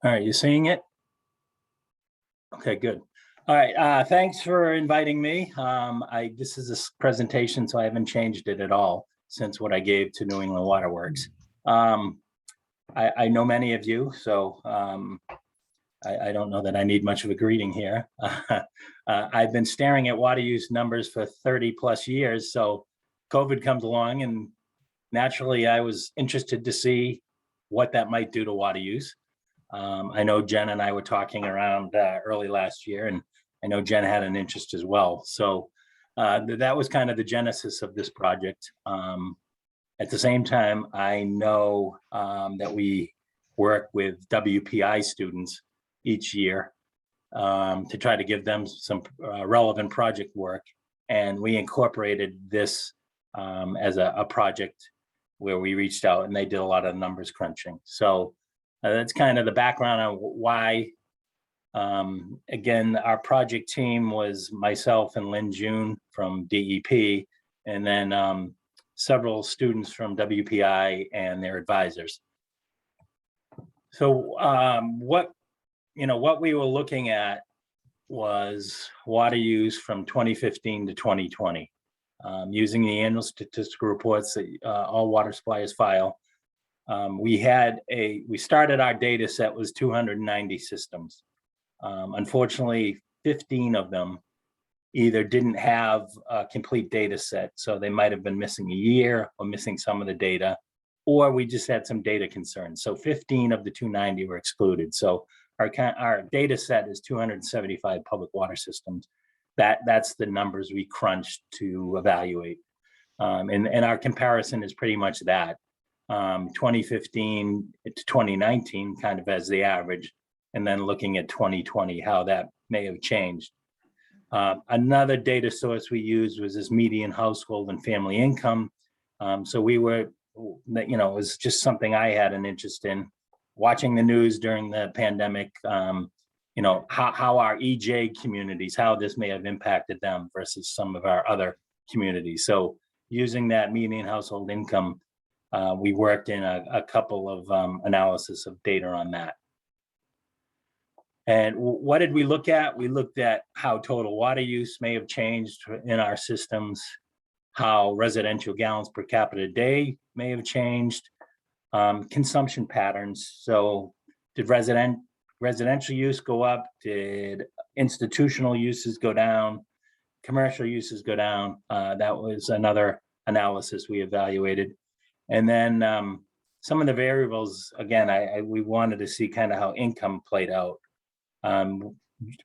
All right, you seeing it? Okay, good. All right, thanks for inviting me. This is a presentation, so I haven't changed it at all since what I gave to New England Water Works. I know many of you, so I don't know that I need much of a greeting here. I've been staring at water use numbers for 30 plus years, so COVID comes along and naturally I was interested to see what that might do to water use. I know Jen and I were talking around early last year, and I know Jen had an interest as well. So that was kind of the genesis of this project. At the same time, I know that we work with WPI students each year to try to give them some relevant project work. And we incorporated this as a project where we reached out and they did a lot of numbers crunching. So that's kind of the background on why. Again, our project team was myself and Lynn June from DEP, and then several students from WPI and their advisors. So what we were looking at was water use from 2015 to 2020, using the annual statistical reports that all water suppliers file. We started our data set was 290 systems. Unfortunately, 15 of them either didn't have a complete data set, so they might have been missing a year or missing some of the data, or we just had some data concerns. So 15 of the 290 were excluded. So our data set is 275 public water systems. That's the numbers we crunched to evaluate. And our comparison is pretty much that. 2015 to 2019 kind of as the average, and then looking at 2020, how that may have changed. Another data source we used was this median household and family income. So we were, it was just something I had an interest in. Watching the news during the pandemic, how our EJ communities, how this may have impacted them versus some of our other communities. So using that median household income, we worked in a couple of analysis of data on that. And what did we look at? We looked at how total water use may have changed in our systems, how residential gallons per capita a day may have changed, consumption patterns. So did residential use go up? Did institutional uses go down? Commercial uses go down? That was another analysis we evaluated. And then some of the variables, again, we wanted to see kind of how income played out.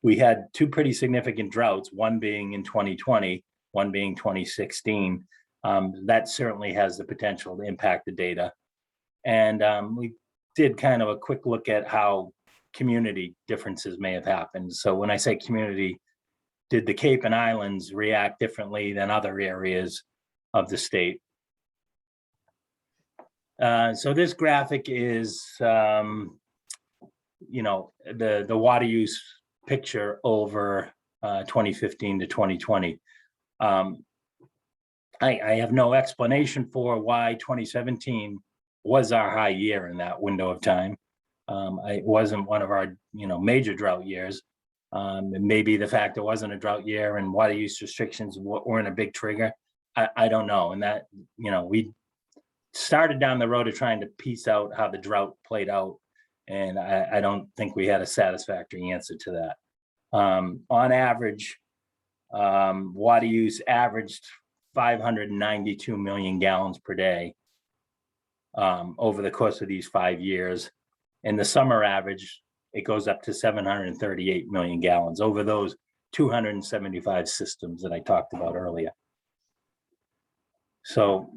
We had two pretty significant droughts, one being in 2020, one being 2016. That certainly has the potential to impact the data. And we did kind of a quick look at how community differences may have happened. So when I say community, did the Cape and Islands react differently than other areas of the state? So this graphic is, the water use picture over 2015 to 2020. I have no explanation for why 2017 was our high year in that window of time. It wasn't one of our, major drought years. Maybe the fact it wasn't a drought year and water use restrictions weren't a big trigger. I don't know. And that, we started down the road of trying to piece out how the drought played out. And I don't think we had a satisfactory answer to that. On average, water use averaged 592 million gallons per day over the course of these 5 years. And the summer average, it goes up to 738 million gallons over those 275 systems that I talked about earlier. So,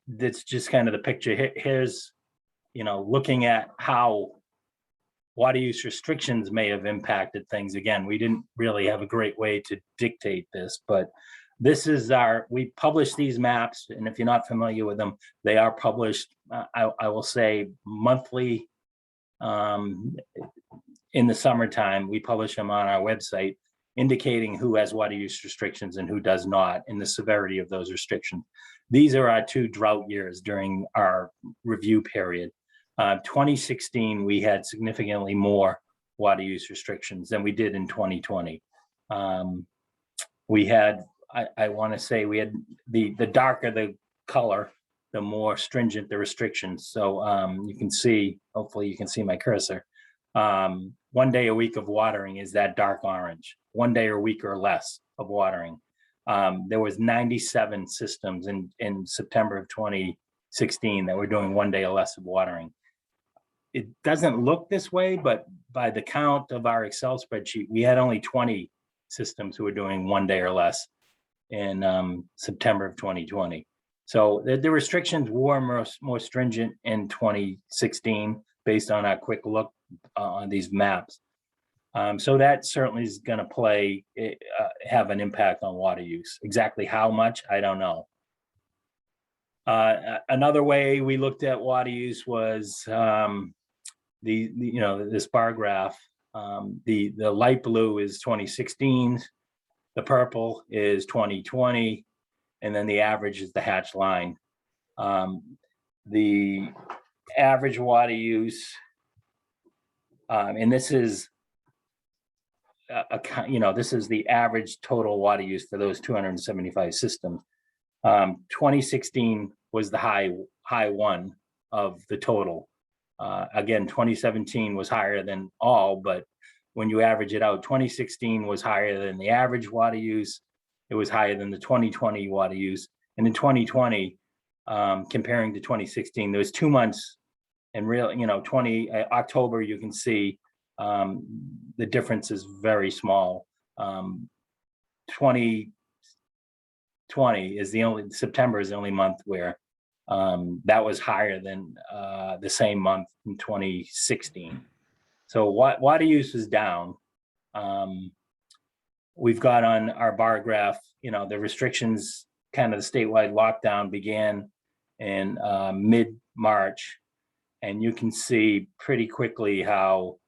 that's just kind of the picture. Here's, looking at how water use restrictions may have impacted things. Again, we didn't really have a great way to dictate this, but this is we publish these maps, and if you're not familiar with them, they are published, I will say monthly. In the summertime, we publish them on our website, indicating who has water use restrictions and who does not, and the severity of those restrictions. These are our 2 drought years during our review period. 2016, we had significantly more water use restrictions than we did in 2020. We had, I want to say, we had the darker the color, the more stringent the restrictions. So you can see, hopefully you can see my cursor. 1 day a week of watering is that dark orange. 1 day a week or less of watering. There was 97 systems in September of 2016 that were doing 1 day or less of watering. It doesn't look this way, but by the count of our Excel spreadsheet, we had only 20 systems who were doing 1 day or less in September of 2020. So the restrictions were more stringent in 2016 based on our quick look on these maps. So that certainly is going to have an impact on water use. Exactly how much, I don't know. Another way we looked at water use was this bar graph. The light blue is 2016, the purple is 2020, and then the average is the hatched line. The average water use, and this is this is the average total water use for those 275 systems. 2016 was the high one of the total. Again, 2017 was higher than all, but when you average it out, 2016 was higher than the average water use. It was higher than the 2020 water use. And in 2020, comparing to 2016, there was 2 months and October, you can see the difference is very small. 2020 is September is the only month where that was higher than the same month in 2016. So water use is down. We've got on our bar graph, the restrictions, kind of the statewide lockdown began in mid-March, and you can see pretty quickly how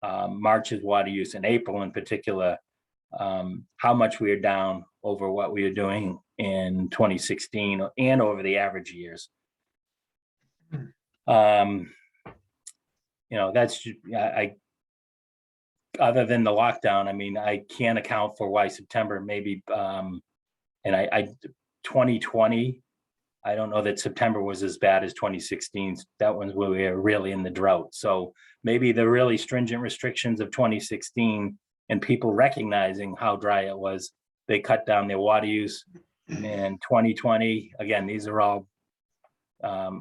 March's water use, in April in particular, how much we are down over what we are doing in 2016 and over the average years. That's, other than the lockdown, I mean, I can't account for why September maybe, 2020, I don't know that September was as bad as 2016. That one's where we were really in the drought. So maybe the really stringent restrictions of 2016 and people recognizing how dry it was, they cut down their water use. And 2020, again, these are all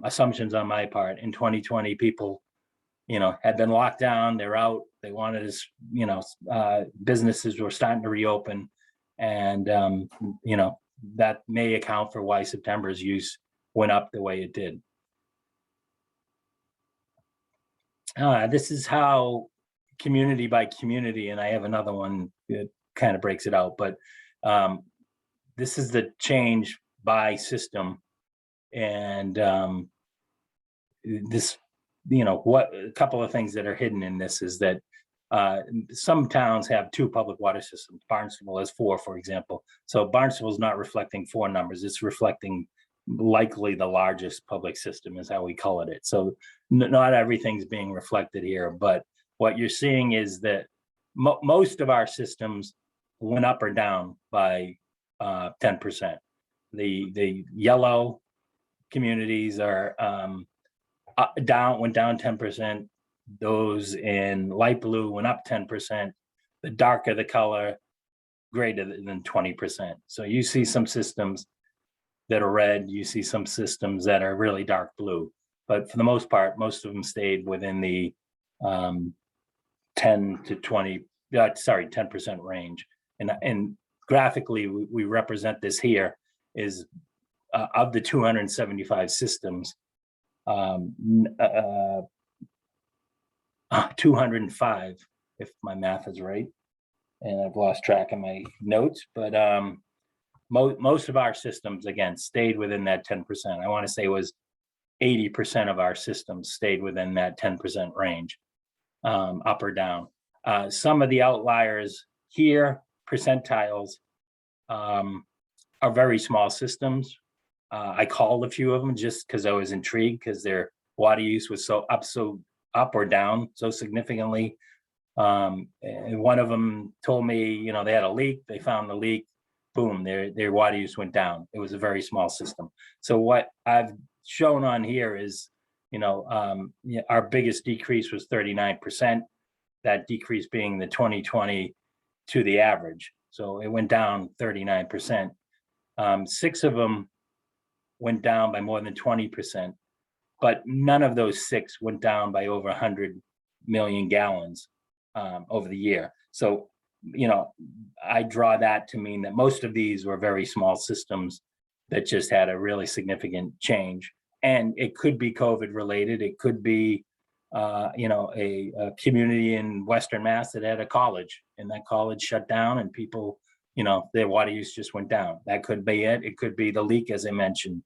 assumptions on my part. In 2020, people, had been locked down, they're out, they wanted to, businesses were starting to reopen. And, that may account for why September's use went up the way it did. This is how community by community, and I have another one that kind of breaks it out, but this is the change by system. And this, a couple of things that are hidden in this is that some towns have 2 public water systems. Barnstable has 4, for example. So Barnstable is not reflecting 4 numbers. It's reflecting likely the largest public system is how we call it. So not everything's being reflected here, but what you're seeing is that most of our systems went up or down by 10%. The yellow communities are went down 10%. Those in light blue went up 10%. The darker the color, greater than 20%. So you see some systems that are red, you see some systems that are really dark blue. But for the most part, most of them stayed within the 10% range. And graphically, we represent this here is of the 275 systems, 205, if my math is right, and I've lost track of my notes, but most of our systems, again, stayed within that 10%. I want to say it was 80% of our systems stayed within that 10% range, up or down. Some of the outliers here, percentiles, are very small systems. I called a few of them just because I was intrigued because they're water use was so up or down so significantly. And one of them told me, they had a leak, they found the leak, boom, their water use went down. It was a very small system. So what I've shown on here is, our biggest decrease was 39%, that decrease being the 2020 to the average. So it went down 39%. 6 of them went down by more than 20%, but none of those 6 went down by over 100 million gallons over the year. So, I draw that to mean that most of these were very small systems that just had a really significant change. And it could be COVID related. It could be, a community in Western Mass that had a college, and that college shut down, and people, their water use just went down. That could be it. It could be the leak, as I mentioned.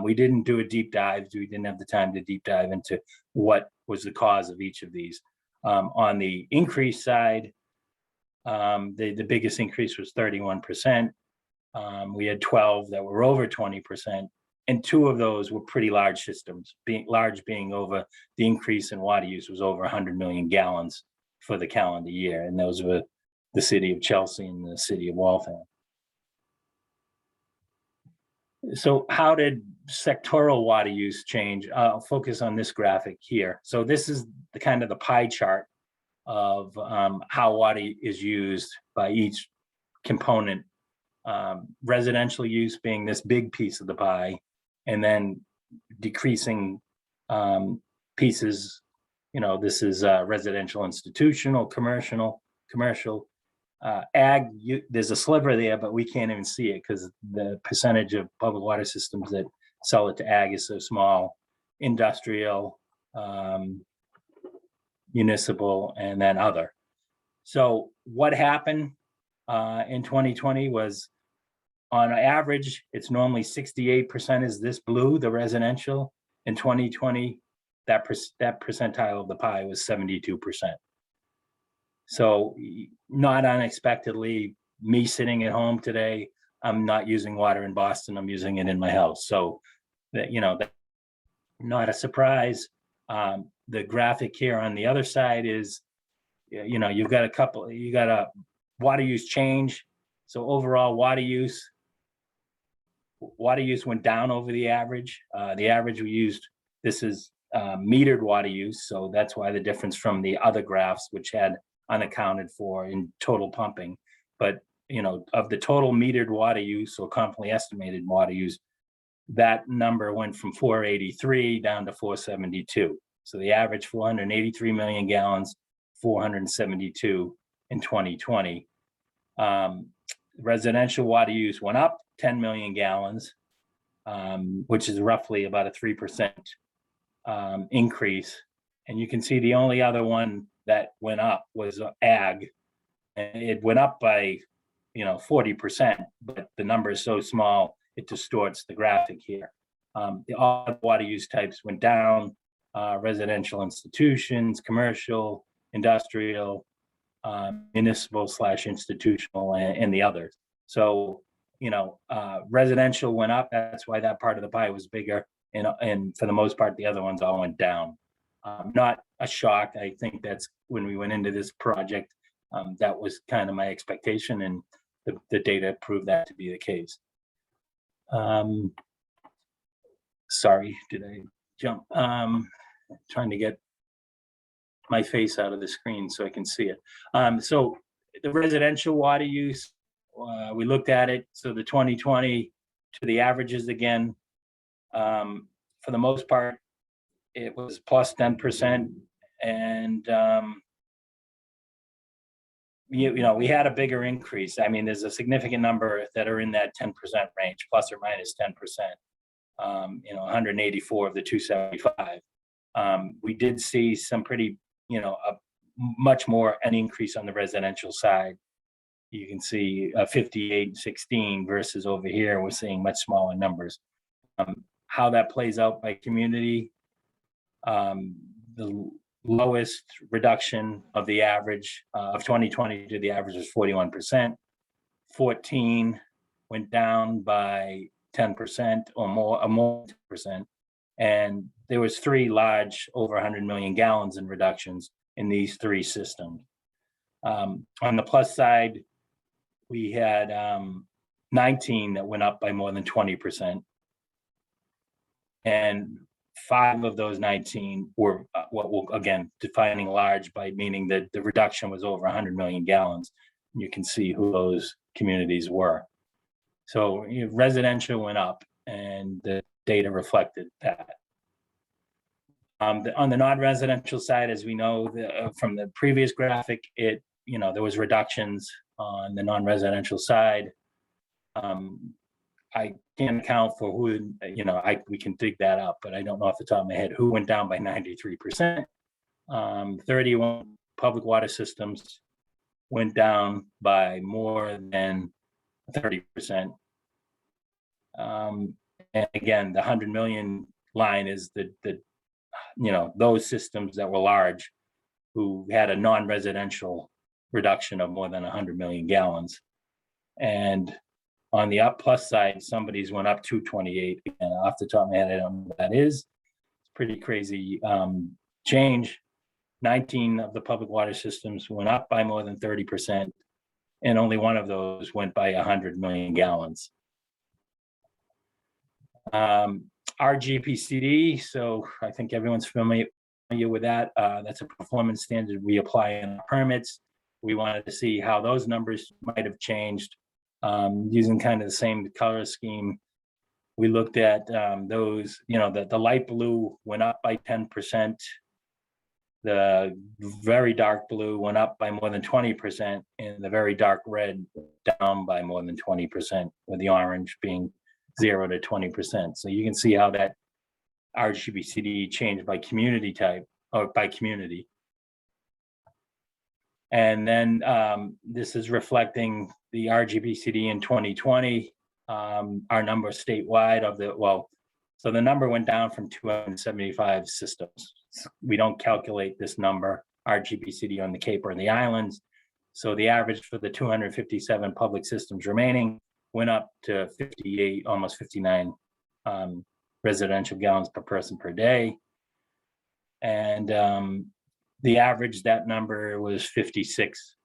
We didn't do a deep dive. We didn't have the time to deep dive into what was the cause of each of these. On the increase side, the biggest increase was 31%. We had 12 that were over 20%, and 2 of those were pretty large systems. Being over, the increase in water use was over 100 million gallons for the calendar year, and those were the city of Chelsea and the city of Waltham. So how did sectoral water use change? I'll focus on this graphic here. So this is the kind of the pie chart of how water is used by each component. Residential use being this big piece of the pie, and then decreasing pieces. This is residential, institutional, commercial. Ag, there's a sliver there, but we can't even see it because the percentage of public water systems that sell it to ag is so small. Industrial, municipal, and then other. So what happened in 2020 was, on average, it's normally 68% is this blue, the residential. In 2020, that percentile of the pie was 72%. So not unexpectedly, me sitting at home today, I'm not using water in Boston, I'm using it in my house. So that, that's not a surprise. The graphic here on the other side is, you've got a water use change. So overall water use went down over the average. The average we used, this is metered water use. So that's why the difference from the other graphs, which had unaccounted for in total pumping. But, of the total metered water use, or confidently estimated water use, that number went from 483 down to 472. So the average 483 million gallons, 472 in 2020. Residential water use went up 10 million gallons, which is roughly about a 3% increase. And you can see the only other one that went up was ag. And it went up by, 40%, but the number is so small, it distorts the graphic here. All water use types went down, residential, institutions, commercial, industrial, municipal/institutional, and the others. So, residential went up. That's why that part of the pie was bigger. And for the most part, the other ones all went down. Not a shock. I think that's when we went into this project, that was kind of my expectation, and the data proved that to be the case. Sorry, did I jump? Trying to get my face out of the screen so I can see it. So the residential water use, we looked at it. So the 2020 to the averages again, for the most part, it was plus 10%. And, we had a bigger increase. I mean, there's a significant number that are in that 10% range, plus or minus 10%. 184 of the 275. We did see some pretty, much more an increase on the residential side. You can see 58-16 versus over here, we're seeing much smaller numbers. How that plays out by community, the lowest reduction of the average of 2020 to the average was 41%. 14 went down by 10% or more, 10%. And there was 3 large over 100 million gallons in reductions in these 3 systems. On the plus side, we had 19 that went up by more than 20%. And 5 of those 19 were what will, again, defining large by meaning that the reduction was over 100 million gallons. You can see who those communities were. So residential went up, and the data reflected that. On the non-residential side, as we know from the previous graphic, there was reductions on the non-residential side. I can't account for who, we can dig that up, but I don't know off the top of my head who went down by 93%. 31 public water systems went down by more than 30%. And again, the 100 million line is those systems that were large who had a non-residential reduction of more than 100 million gallons. And on the up plus side, somebody's went up 228. And off the top of my head, I don't know what that is. It's pretty crazy change. 19 of the public water systems went up by more than 30%, and only one of those went by 100 million gallons. RGPCD, so I think everyone's familiar with that. That's a performance standard we apply in permits. We wanted to see how those numbers might have changed using kind of the same color scheme. We looked at those, the light blue went up by 10%. The very dark blue went up by more than 20%, and the very dark red down by more than 20%, with the orange being 0 to 20%. So you can see how that RGBCD changed by community type or by community. And then this is reflecting the RGBCD in 2020. Our number statewide so the number went down from 275 systems. We don't calculate this number, RGBCD, on the Cape or the islands. So the average for the 257 public systems remaining went up to 58, almost 59 residential gallons per person per day. And the average, that number was 56.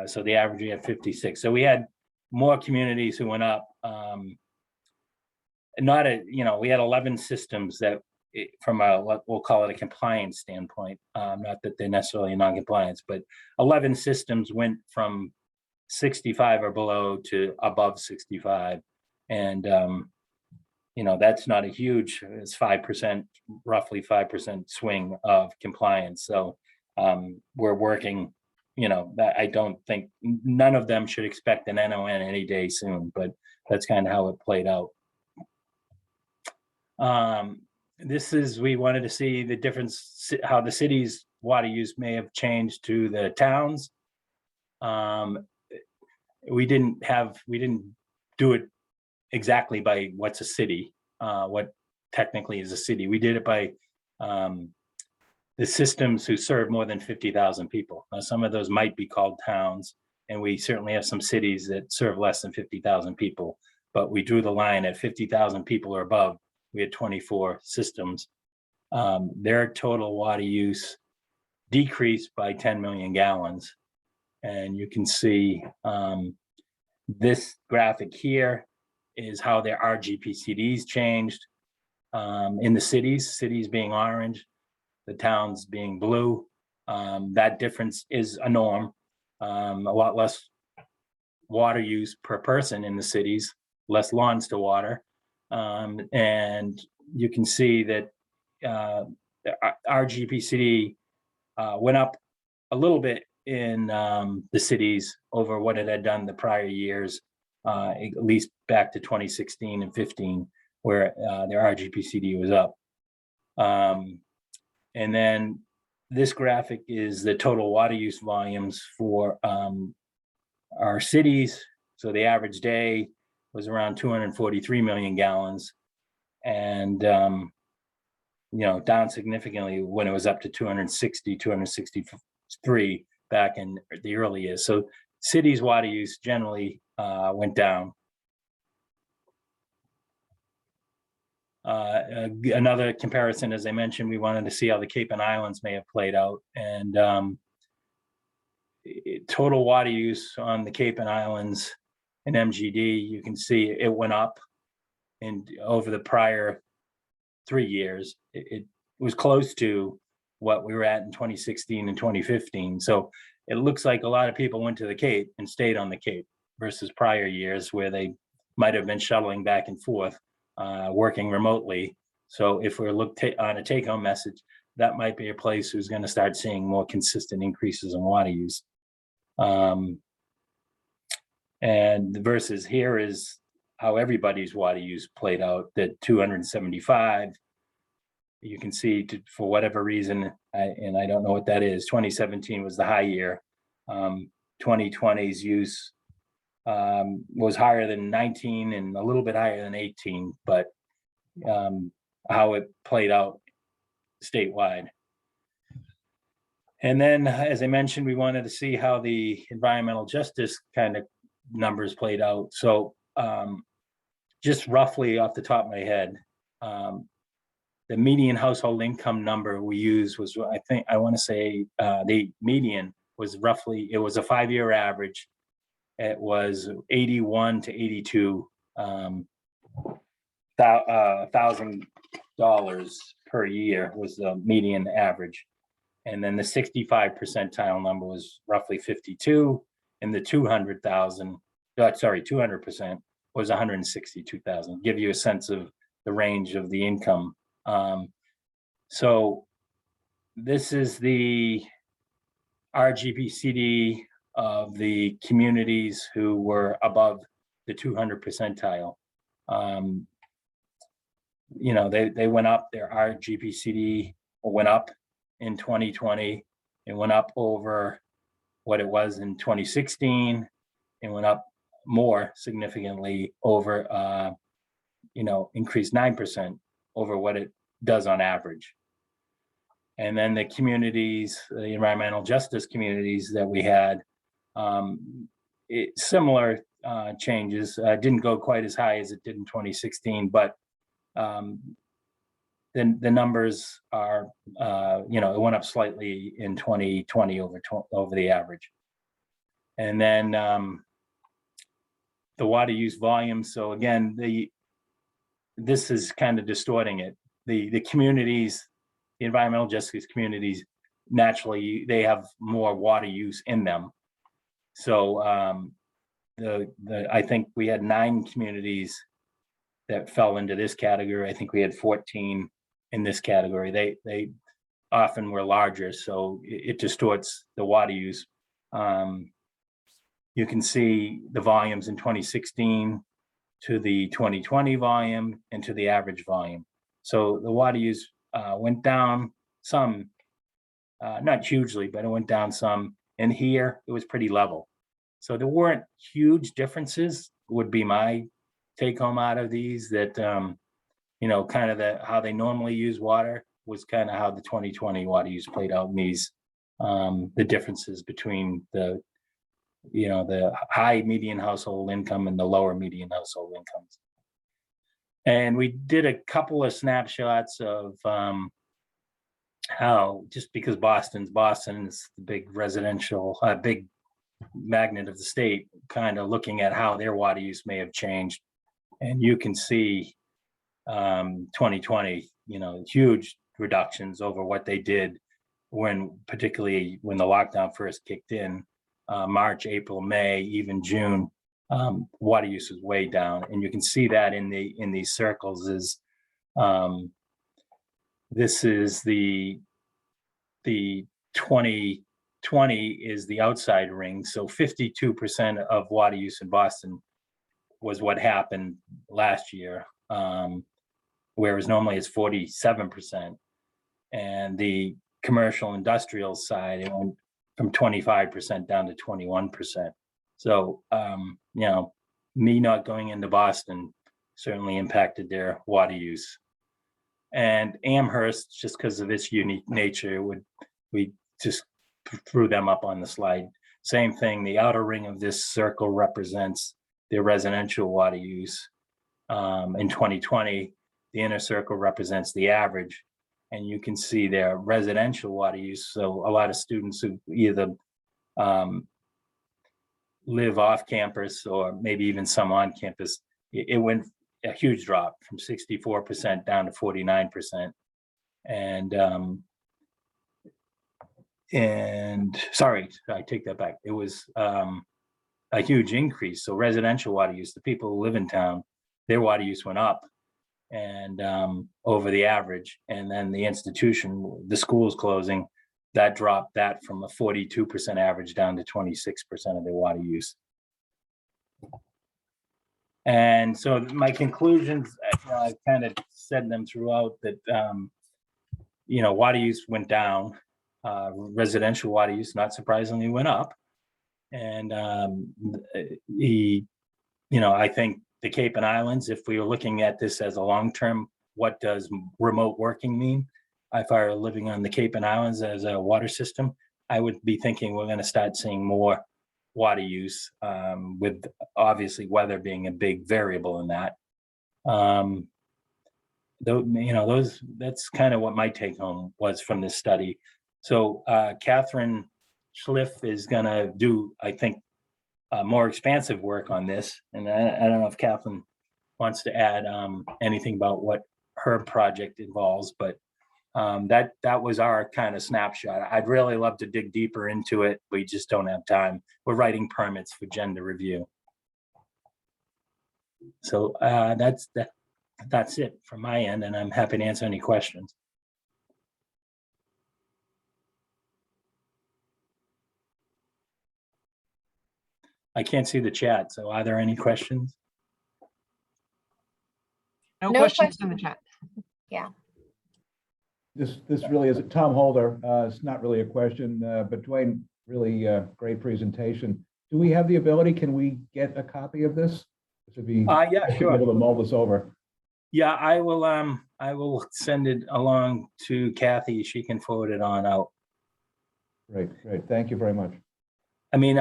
So the average, we had 56. So we had more communities who went up. We had 11 systems that, from we'll call it a compliance standpoint, not that they're necessarily non-compliance, but 11 systems went from 65 or below to above 65. And, that's not a huge, it's 5%, roughly 5% swing of compliance. So we're working, I don't think, none of them should expect an NON any day soon, but that's kind of how it played out. We wanted to see the difference, how the city's water use may have changed to the towns. We didn't do it exactly by what's a city, what technically is a city. We did it by the systems who serve more than 50,000 people. Now, some of those might be called towns, and we certainly have some cities that serve less than 50,000 people, but we drew the line at 50,000 people or above. We had 24 systems. Their total water use decreased by 10 million gallons. And you can see this graphic here is how their RGPCDs changed in the cities being orange, the towns being blue. That difference is a norm. A lot less water use per person in the cities, less lawns to water. And you can see that the RGPCD went up a little bit in the cities over what it had done the prior years, at least back to 2016 and 15, where their RGPCD was up. And then this graphic is the total water use volumes for our cities. So the average day was around 243 million gallons, and down significantly when it was up to 263 back in the early years. So cities' water use generally went down. Another comparison, as I mentioned, we wanted to see how the Cape and Islands may have played out, and total water use on the Cape and Islands and MGD, you can see it went up, and over the prior 3 years, it was close to what we were at in 2016 and 2015. So it looks like a lot of people went to the Cape and stayed on the Cape versus prior years where they might have been shuttling back and forth, working remotely. So if we're looking on a take-home message, that might be a place who's going to start seeing more consistent increases in water use. And the versus here is how everybody's water use played out, that 275. You can see for whatever reason, and I don't know what that is, 2017 was the high year. 2020's use was higher than 19 and a little bit higher than 18, but how it played out statewide. And then, as I mentioned, we wanted to see how the environmental justice kind of numbers played out. So just roughly off the top of my head, the median household income number we used was, I want to say the median was roughly, it was a 5-year average. It was 81 to 82 $1,000 per year was the median average. And then the 65 percentile number was roughly 52, and the 200% was 162,000. Give you a sense of the range of the income. So this is the RGPCD of the communities who were above the 200 percentile. You know, they went up, their RGPCD went up in 2020. It went up over what it was in 2016. It went up more significantly over, increased 9% over what it does on average. And then the communities, the environmental justice communities that we had, similar changes. Didn't go quite as high as it did in 2016, but then the numbers are, it went up slightly in 2020 over the average. And then the water use volume. So again, this is kind of distorting it. The communities, the environmental justice communities, naturally they have more water use in them. So I think we had 9 communities that fell into this category. I think we had 14 in this category. They often were larger, so it distorts the water use. You can see the volumes in 2016 to the 2020 volume and to the average volume. So the water use went down some, not hugely, but it went down some. And here it was pretty level. So there weren't huge differences, would be my take home out of these, that, kind of how they normally use water was kind of how the 2020 water use played out in these, the differences between the high median household income and the lower median household incomes. And we did a couple of snapshots of how, just because Boston is the big residential, big magnet of the state, kind of looking at how their water use may have changed. And you can see 2020, huge reductions over what they did particularly when the lockdown first kicked in. March, April, May, even June, water use is way down, and you can see that in these circles. This is the 2020 is the outside ring, so 52% of water use in Boston was what happened last year, whereas normally it's 47%, and the commercial industrial side, it went from 25% down to 21%. So, me not going into Boston certainly impacted their water use. And Amherst, just because of its unique nature, we just threw them up on the slide. Same thing, the outer ring of this circle represents their residential water use in 2020. the inner circle represents the average. And you can see their residential water use. So a lot of students who either live off campus or maybe even some on campus, it went a huge drop from 64% down to 49%. And sorry, I take that back. It was a huge increase. So residential water use, the people who live in town, their water use went up and over the average. And then the institution, the school's closing, that dropped that from a 42% average down to 26% of their water use. And so my conclusions, I kind of said them throughout that, water use went down. Residential water use, not surprisingly, went up. And I think the Cape and Islands, if we were looking at this as a long-term, what does remote working mean? If I were living on the Cape and Islands as a water system, I would be thinking we're going to start seeing more water use, with obviously weather being a big variable in that. That's kind of what my take home was from this study. So Catherine Schliff is going to do, I think, more expansive work on this. And I don't know if Catherine wants to add anything about what her project involves, but that was our kind of snapshot. I'd really love to dig deeper into it. We just don't have time. We're writing permits for gender review. So that's it from my end, and I'm happy to answer any questions. I can't see the chat, so are there any questions? No questions in the chat. Yeah. This really is Tom Holder. It's not really a question, but Dwayne, really great presentation. Do we have the ability? Can we get a copy of this? This would be yeah, sure. Able to mull this over. Yeah, I will send it along to Kathy. She can forward it on out. Great. Thank you very much. I mean,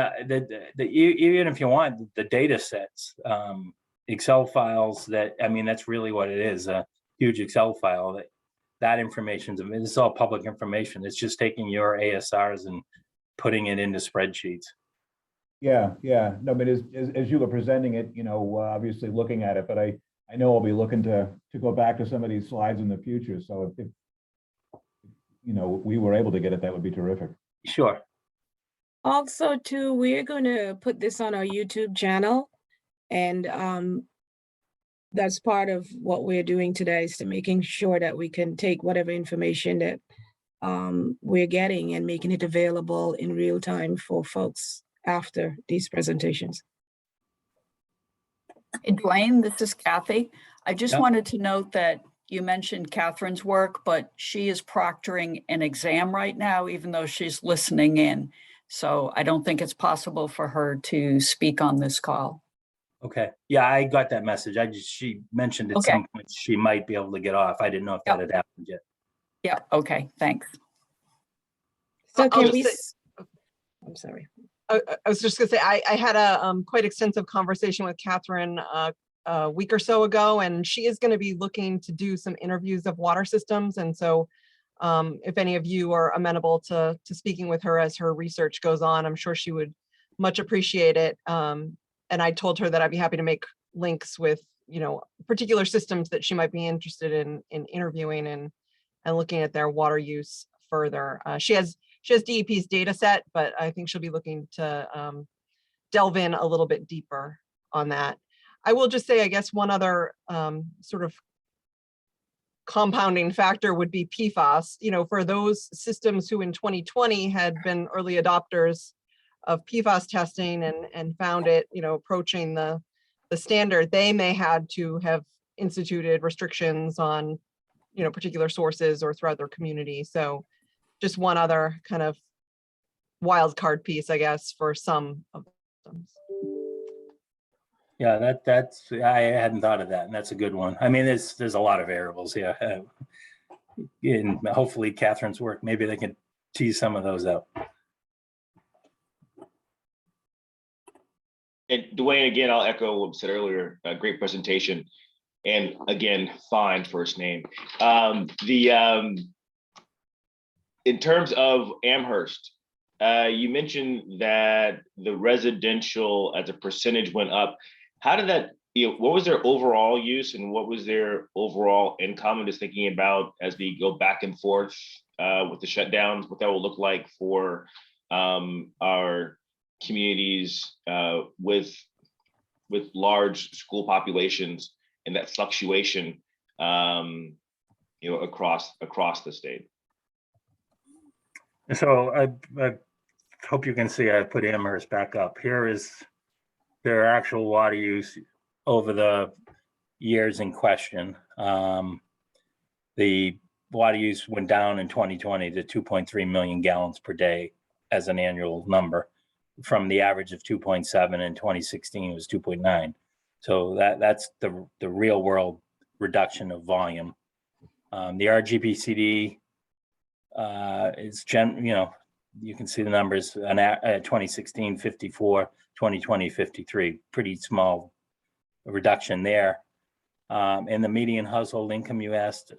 even if you want the data sets, Excel files that's really what it is, a huge Excel file. That information, it's all public information. It's just taking your ASRs and putting it into spreadsheets. Yeah. No, but as you were presenting it, obviously looking at it, but I know I'll be looking to go back to some of these slides in the future. So if we were able to get it, that would be terrific. Sure. Also, too, we're going to put this on our YouTube channel, and that's part of what we're doing today, is to making sure that we can take whatever information that we're getting and making it available in real time for folks after these presentations. Hey, Dwayne, this is Kathy. I just wanted to note that you mentioned Catherine's work, but she is proctoring an exam right now, even though she's listening in. So I don't think it's possible for her to speak on this call. Okay. Yeah, I got that message. She mentioned at some point she might be able to get off. I didn't know if that had happened yet. Yeah. Okay. Thanks. So I'm sorry. I was just going to say, I had a quite extensive conversation with Catherine a week or so ago, and she is going to be looking to do some interviews of water systems. And so if any of you are amenable to speaking with her as her research goes on, I'm sure she would much appreciate it. And I told her that I'd be happy to make links with, particular systems that she might be interested in interviewing and looking at their water use further. She has DEP's data set, but I think she'll be looking to delve in a little bit deeper on that. I will just say, I guess one other sort of compounding factor would be PFAS. For those systems who in 2020 had been early adopters of PFAS testing and found it, approaching the standard, they may had to have instituted restrictions on, particular sources or throughout their community. So just one other kind of wild card piece, I guess, for some of them. Yeah, that's I hadn't thought of that, and that's a good one. I mean, there's a lot of variables here, and hopefully Catherine's work, maybe they can tease some of those out. And Dwayne, again, I'll echo what was said earlier. Great presentation. And again, fine first name. In terms of Amherst, you mentioned that the residential as a percentage went up. How did that, what was their overall use and what was their overall income? I'm just thinking about as we go back and forth with the shutdowns, what that will look like for our communities with large school populations and that fluctuation, across the state. So I hope you can see I put Amherst back up. Here is their actual water use over the years in question. The water use went down in 2020 to 2.3 million gallons per day as an annual number, from the average of 2.7 in 2016 was 2.9. So that's the real world reduction of volume. The RGPCD is you can see the numbers. 2016 54, 2020 53, pretty small reduction there. And the median household income you asked,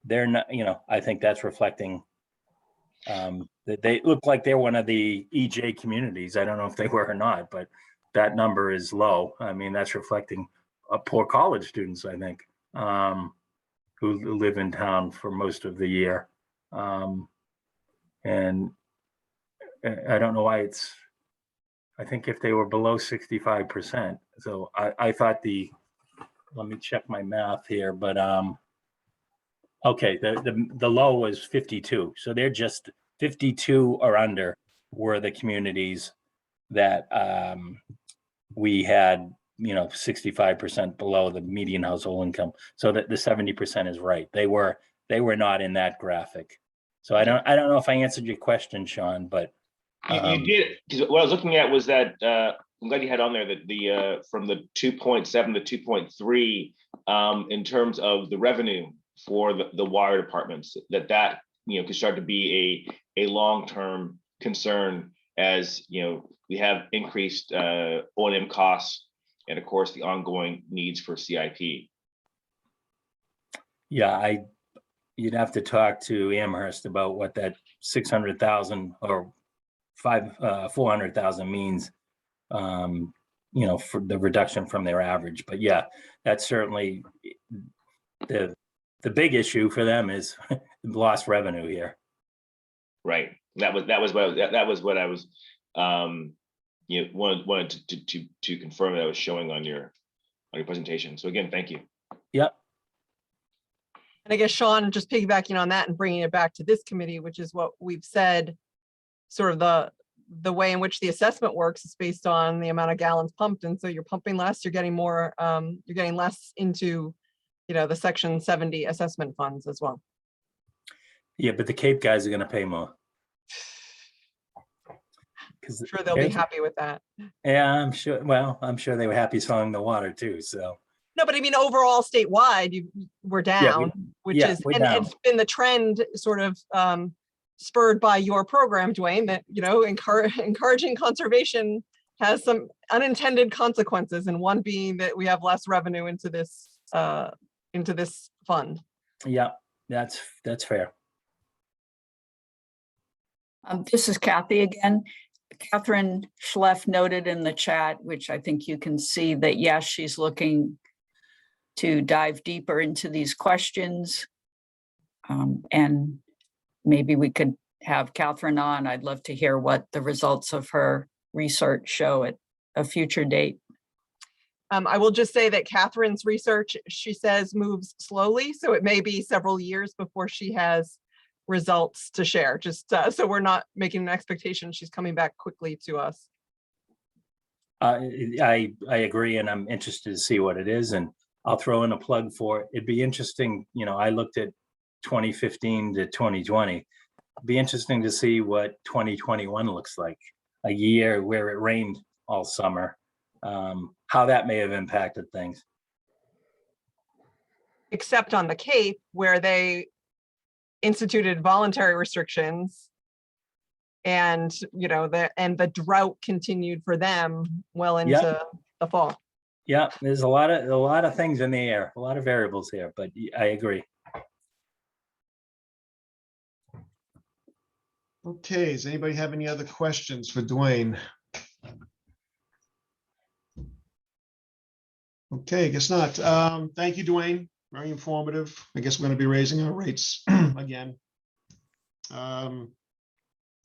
they're not, I think that's reflecting that they look like they're one of the EJ communities. I don't know if they were or not, but that number is low. I mean, that's reflecting poor college students, I think, who live in town for most of the year. And I don't know why I think if they were below 65%. So I thought let me check my math here, but okay, the low was 52. So they're just 52 or under were the communities that we had, 65% below the median household income. So that the 70% is right. They were not in that graphic. So I don't know if I answered your question, Sean, but you did, because what I was looking at was that I'm glad you had on there that the from the 2.7 to 2.3 in terms of the revenue for the water departments, that could start to be a long-term concern as we have increased O&M costs and of course the ongoing needs for CIP. Yeah, you'd have to talk to Amherst about what that 600,000 or 400,000 means, for the reduction from their average. But yeah, that's certainly the big issue for them is lost revenue here. Right. That was what I was wanted to confirm that I was showing on your presentation. So again, thank you. Yep. And I guess, Sean, just piggybacking on that and bringing it back to this committee, which is what we've said, sort of the way in which the assessment works is based on the amount of gallons pumped. And so you're pumping less, you're getting more, you're getting less into, the Section 70 assessment funds as well. Yeah, but the Cape guys are going to pay more. I'm sure they'll be happy with that. Yeah, I'm sure. Well, I'm sure they were happy selling the water too. So. No, but I mean, overall statewide, we're down, it's been the trend sort of spurred by your program, Dwayne, that, encouraging conservation has some unintended consequences, and one being that we have less revenue into this fund. Yeah, that's fair. This is Kathy again. Catherine Schleff noted in the chat, which I think you can see, that yes, she's looking to dive deeper into these questions. And maybe we could have Catherine on. I'd love to hear what the results of her research show at a future date. I will just say that Catherine's research, she says, moves slowly. So it may be several years before she has results to share, just so we're not making an expectation she's coming back quickly to us. I agree, and I'm interested to see what it is, and I'll throw in a plug for it. It'd be interesting, I looked at 2015 to 2020. It'd be interesting to see what 2021 looks like, a year where it rained all summer, how that may have impacted things. Except on the Cape, where they instituted voluntary restrictions, and the drought continued for them well into the fall. Yeah, there's a lot of things in the air, a lot of variables here, but I agree. Okay, does anybody have any other questions for Dwayne? Okay, I guess not. Thank you, Dwayne. Very informative. I guess we're going to be raising our rates again.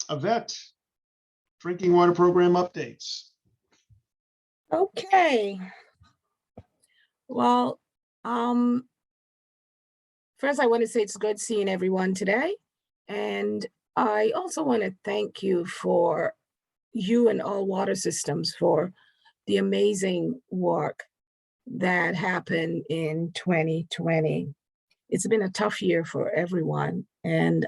Yvette, drinking water program updates. Okay. Well, first I want to say it's good seeing everyone today. And I also want to thank you and All Water Systems for the amazing work that happened in 2020. It's been a tough year for everyone. And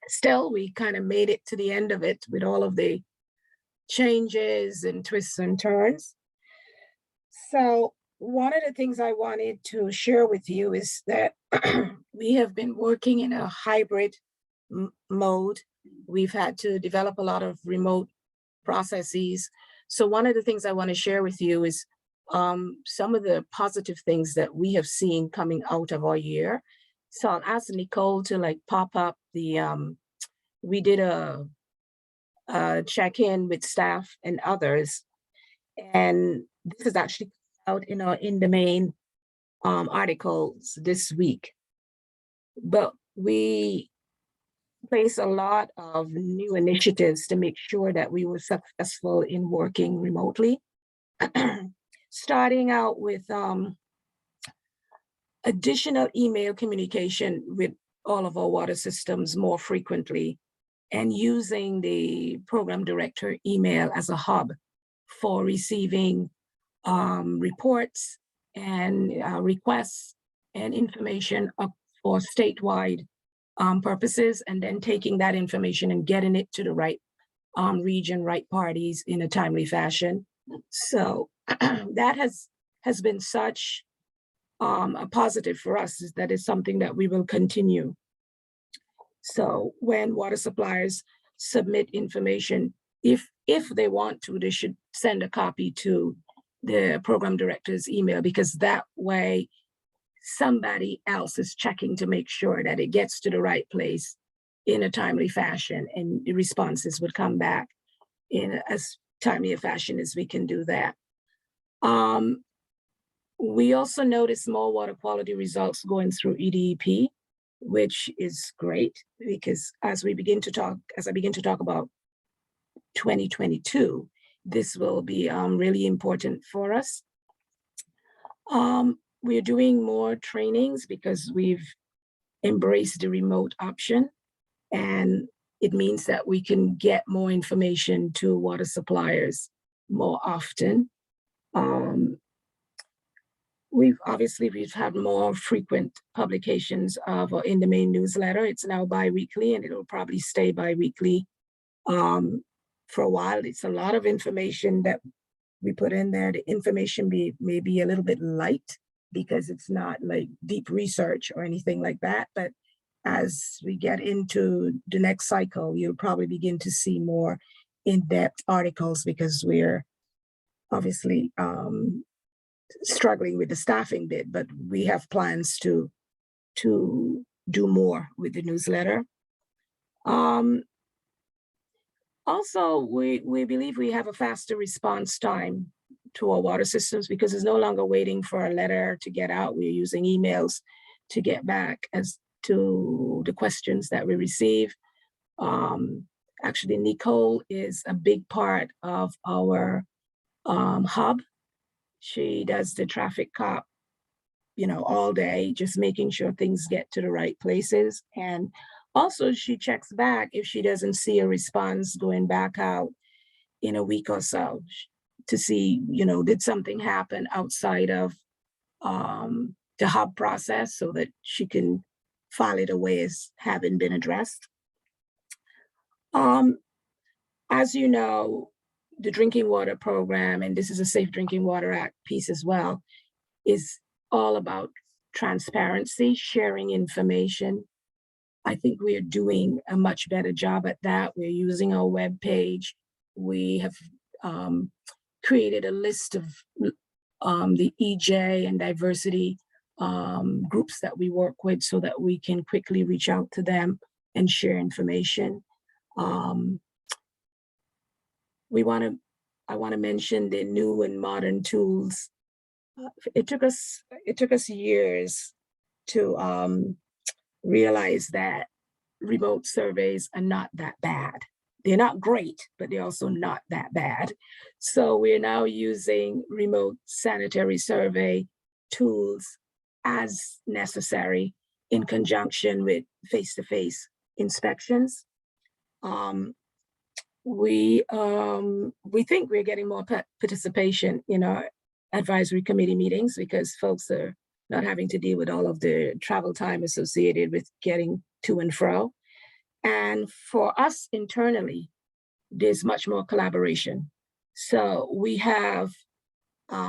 still, we kind of made it to the end of it with all of the changes and twists and turns. So one of the things I wanted to share with you is that we have been working in a hybrid mode. We've had to develop a lot of remote processes. So one of the things I want to share with you is some of the positive things that we have seen coming out of our year. So I'll ask Nicole to like pop up we did a check-in with staff and others. And this is actually out in our In the Main articles this week. But we place a lot of new initiatives to make sure that we were successful in working remotely. Starting out with additional email communication with all of our water systems more frequently, and using the program director email as a hub for receiving reports and requests and information for statewide purposes, and then taking that information and getting it to the right region, right parties in a timely fashion. So that has been such a positive for us. That is something that we will continue. So when water suppliers submit information, if they want to, they should send a copy to the program director's email, because that way somebody else is checking to make sure that it gets to the right place in a timely fashion, and the responses would come back in as timely a fashion as we can do that. We also noticed more water quality results going through EDEP, which is great, because as I begin to talk about 2022, this will be really important for us. We're doing more trainings because we've embraced the remote option, and it means that we can get more information to water suppliers more often. We've had more frequent publications of In the Main newsletter. It's now bi-weekly, and it'll probably stay bi-weekly for a while. It's a lot of information that we put in there. The information may be a little bit light because it's not like deep research or anything like that. But as we get into the next cycle, you'll probably begin to see more in-depth articles, because we're obviously struggling with the staffing bit, but we have plans to do more with the newsletter. Also, we believe we have a faster response time to our water systems, because it's no longer waiting for a letter to get out. We're using emails to get back as to the questions that we receive. Actually, Nicole is a big part of our hub. She does the traffic cop, all day, just making sure things get to the right places. And also she checks back if she doesn't see a response going back out in a week or so to see, did something happen outside of the hub process, so that she can file it away as having been addressed. As you know, the drinking water program, and this is a Safe Drinking Water Act piece as well, is all about transparency, sharing information. I think we are doing a much better job at that. We're using our webpage. We have created a list of the EJ and diversity groups that we work with so that we can quickly reach out to them and share information. I want to mention the new and modern tools. It took us years to realize that remote surveys are not that bad. They're not great, but they're also not that bad. So we're now using remote sanitary survey tools as necessary in conjunction with face-to-face inspections. We think we're getting more participation in our advisory committee meetings because folks are not having to deal with all of the travel time associated with getting to and fro. And for us internally, there's much more collaboration. So we have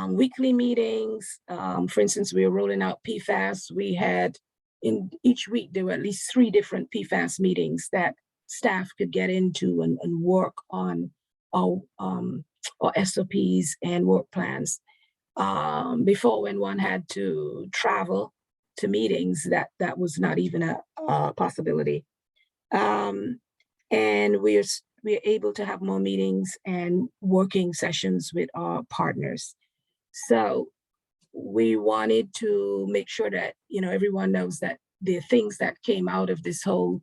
weekly meetings. For instance, we were rolling out PFAS. We had in each week, there were at least 3 different PFAS meetings that staff could get into and work on our SOPs and work plans. Before, when one had to travel to meetings, that was not even a possibility. And we're able to have more meetings and working sessions with our partners. So we wanted to make sure that, everyone knows that the things that came out of this whole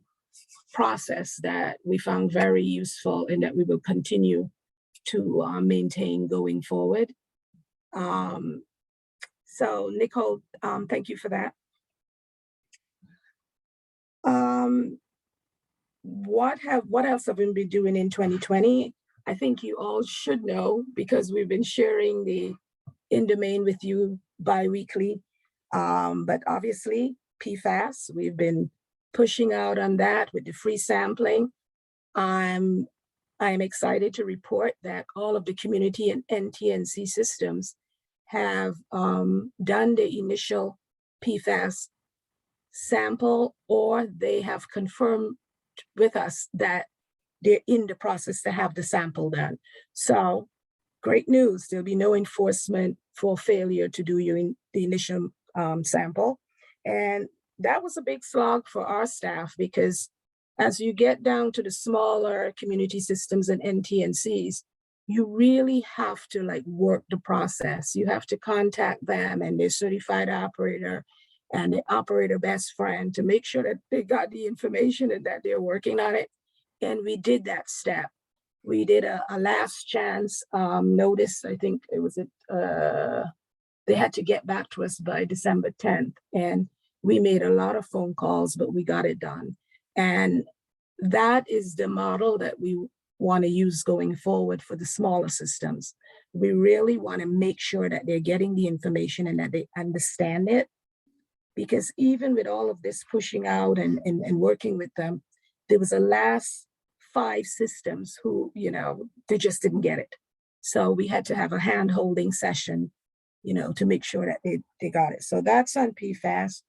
process that we found very useful and that we will continue to maintain going forward. So Nicole, thank you for that. What else have we been doing in 2020? I think you all should know because we've been sharing the in-domain with you bi-weekly. But obviously PFAS, we've been pushing out on that with the free sampling. I'm excited to report that all of the community and NTNC systems have done the initial PFAS sample, or they have confirmed with us that they're in the process to have the sample done. So great news, there'll be no enforcement for failure to do the initial sample. And that was a big slog for our staff because as you get down to the smaller community systems and NTNCs, you really have to work the process. You have to contact them and their certified operator and the operator best friend to make sure that they got the information and that they're working on it. And we did that step. We did a last chance notice. I think it was they had to get back to us by December 10th. And we made a lot of phone calls, but we got it done. And that is the model that we want to use going forward for the smaller systems. We really want to make sure that they're getting the information and that they understand it. Because even with all of this pushing out and working with them, there was a last 5 systems who, they just didn't get it. So we had to have a hand-holding session, to make sure that they got it. So that's on PFAS.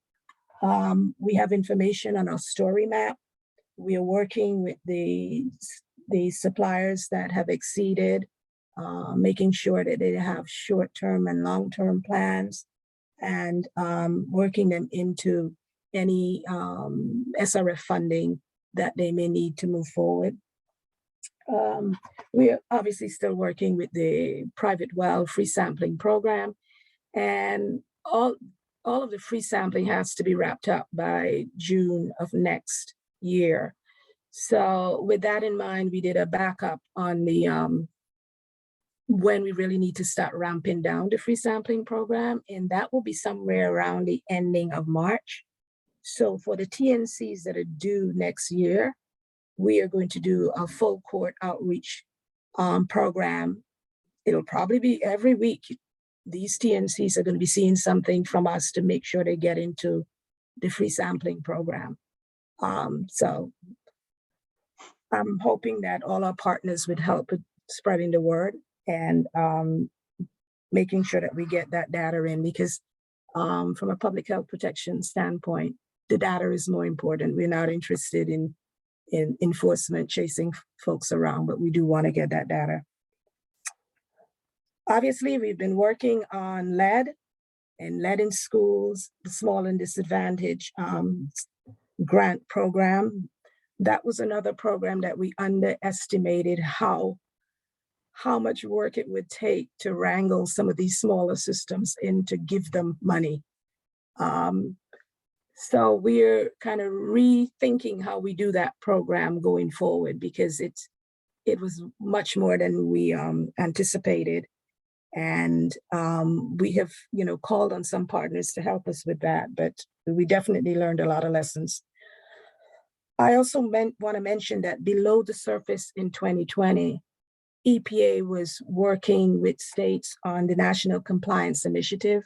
We have information on our story map. We are working with the suppliers that have exceeded, making sure that they have short-term and long-term plans, and working them into any SRF funding that they may need to move forward. We are obviously still working with the private well free sampling program, and all of the free sampling has to be wrapped up by June of next year. So with that in mind, we did a backup on the when we really need to start ramping down the free sampling program, and that will be somewhere around the ending of March. So for the TNCs that are due next year, we are going to do a full court outreach program. It'll probably be every week. These TNCs are going to be seeing something from us to make sure they get into the free sampling program. So I'm hoping that all our partners would help with spreading the word and making sure that we get that data in, because from a public health protection standpoint, the data is more important. We're not interested in enforcement, chasing folks around, but we do want to get that data. Obviously, we've been working on lead and lead in schools, the small and disadvantaged grant program. That was another program that we underestimated how much work it would take to wrangle some of these smaller systems in to give them money. So we're kind of rethinking how we do that program going forward, because it was much more than we anticipated. And we have, called on some partners to help us with that, but we definitely learned a lot of lessons. I also want to mention that below the surface in 2020, EPA was working with states on the National Compliance Initiative,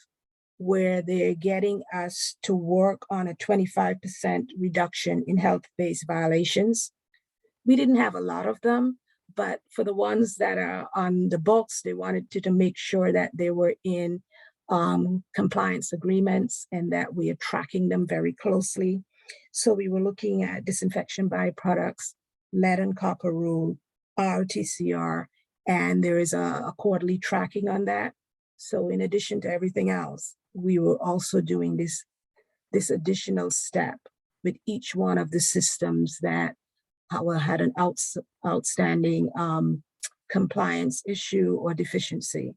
where they're getting us to work on a 25% reduction in health-based violations. We didn't have a lot of them, but for the ones that are on the books, they wanted to make sure that they were in compliance agreements and that we are tracking them very closely. So we were looking at disinfection byproducts, lead and copper rule, RTCR, and there is a quarterly tracking on that. So in addition to everything else, we were also doing this additional step with each one of the systems that had an outstanding compliance issue or deficiency.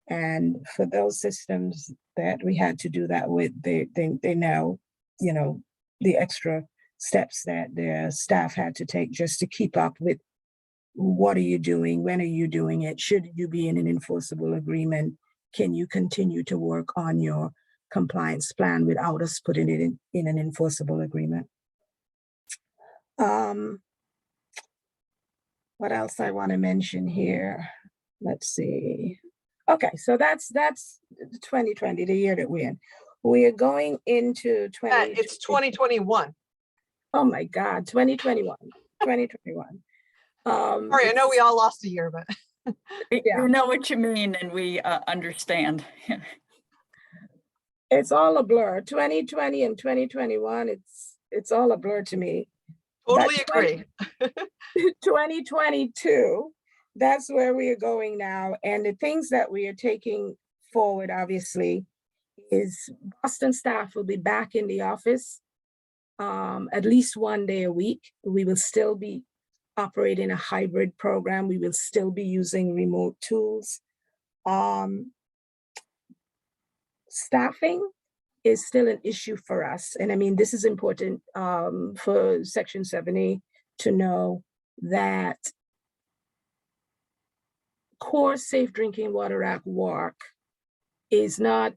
And for those systems that we had to do that with, they know, the extra steps that their staff had to take just to keep up with what are you doing, when are you doing it, should you be in an enforceable agreement, can you continue to work on your compliance plan without us putting it in an enforceable agreement. What else I want to mention here? Let's see. Okay, so that's 2020, the year that we're in. We are going into It's 2021. Oh my God, 2021. Sorry, I know we all lost a year, but Yeah. You know what you mean, and we understand. It's all a blur. 2020 and 2021, it's all a blur to me. totally agree. 2022, that's where we are going now. And the things that we are taking forward, obviously, is Boston staff will be back in the office at least one day a week. We will still be operating a hybrid program. We will still be using remote tools. Staffing is still an issue for us. And I mean, this is important for Section 70 to know that core Safe Drinking Water Act work is not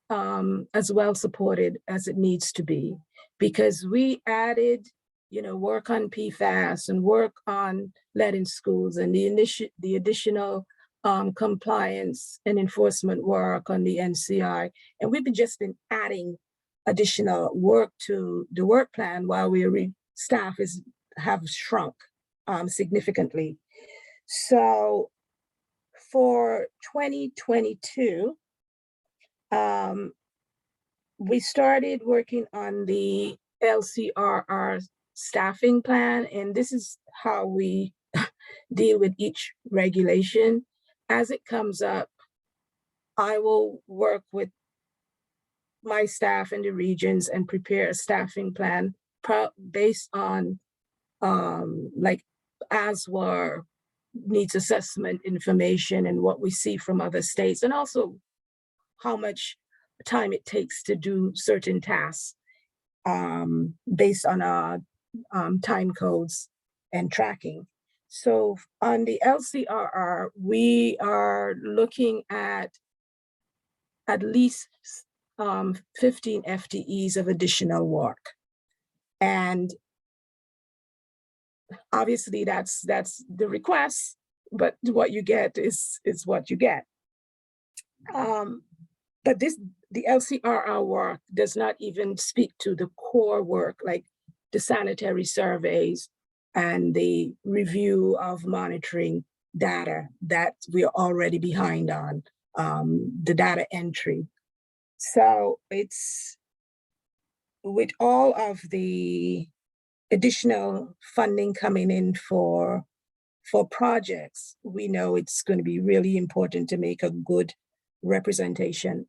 as well supported as it needs to be, because we added, work on PFAS and work on lead in schools and the additional compliance and enforcement work on the NCI. And we've just been adding additional work to the work plan while staff have shrunk significantly. So for 2022, we started working on the LCRR staffing plan, and this is how we deal with each regulation. As it comes up, I will work with my staff in the regions and prepare a staffing plan based on like ASWR needs assessment information and what we see from other states, and also how much time it takes to do certain tasks based on our time codes and tracking. So on the LCRR, we are looking at least 15 FTEs of additional work. And obviously that's the request, but what you get is what you get. But the LCRR work does not even speak to the core work, like the sanitary surveys and the review of monitoring data that we are already behind on, the data entry. So it's with all of the additional funding coming in for for projects, we know it's going to be really important to make a good representation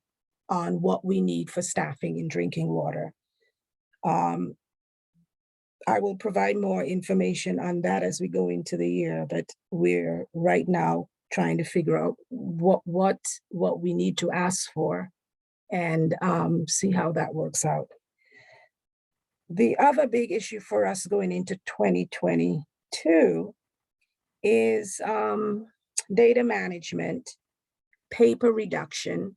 on what we need for staffing and drinking water. I will provide more information on that as we go into the year, but we're right now trying to figure out what we need to ask for and see how that works out. The other big issue for us going into 2022 is data management, paper reduction.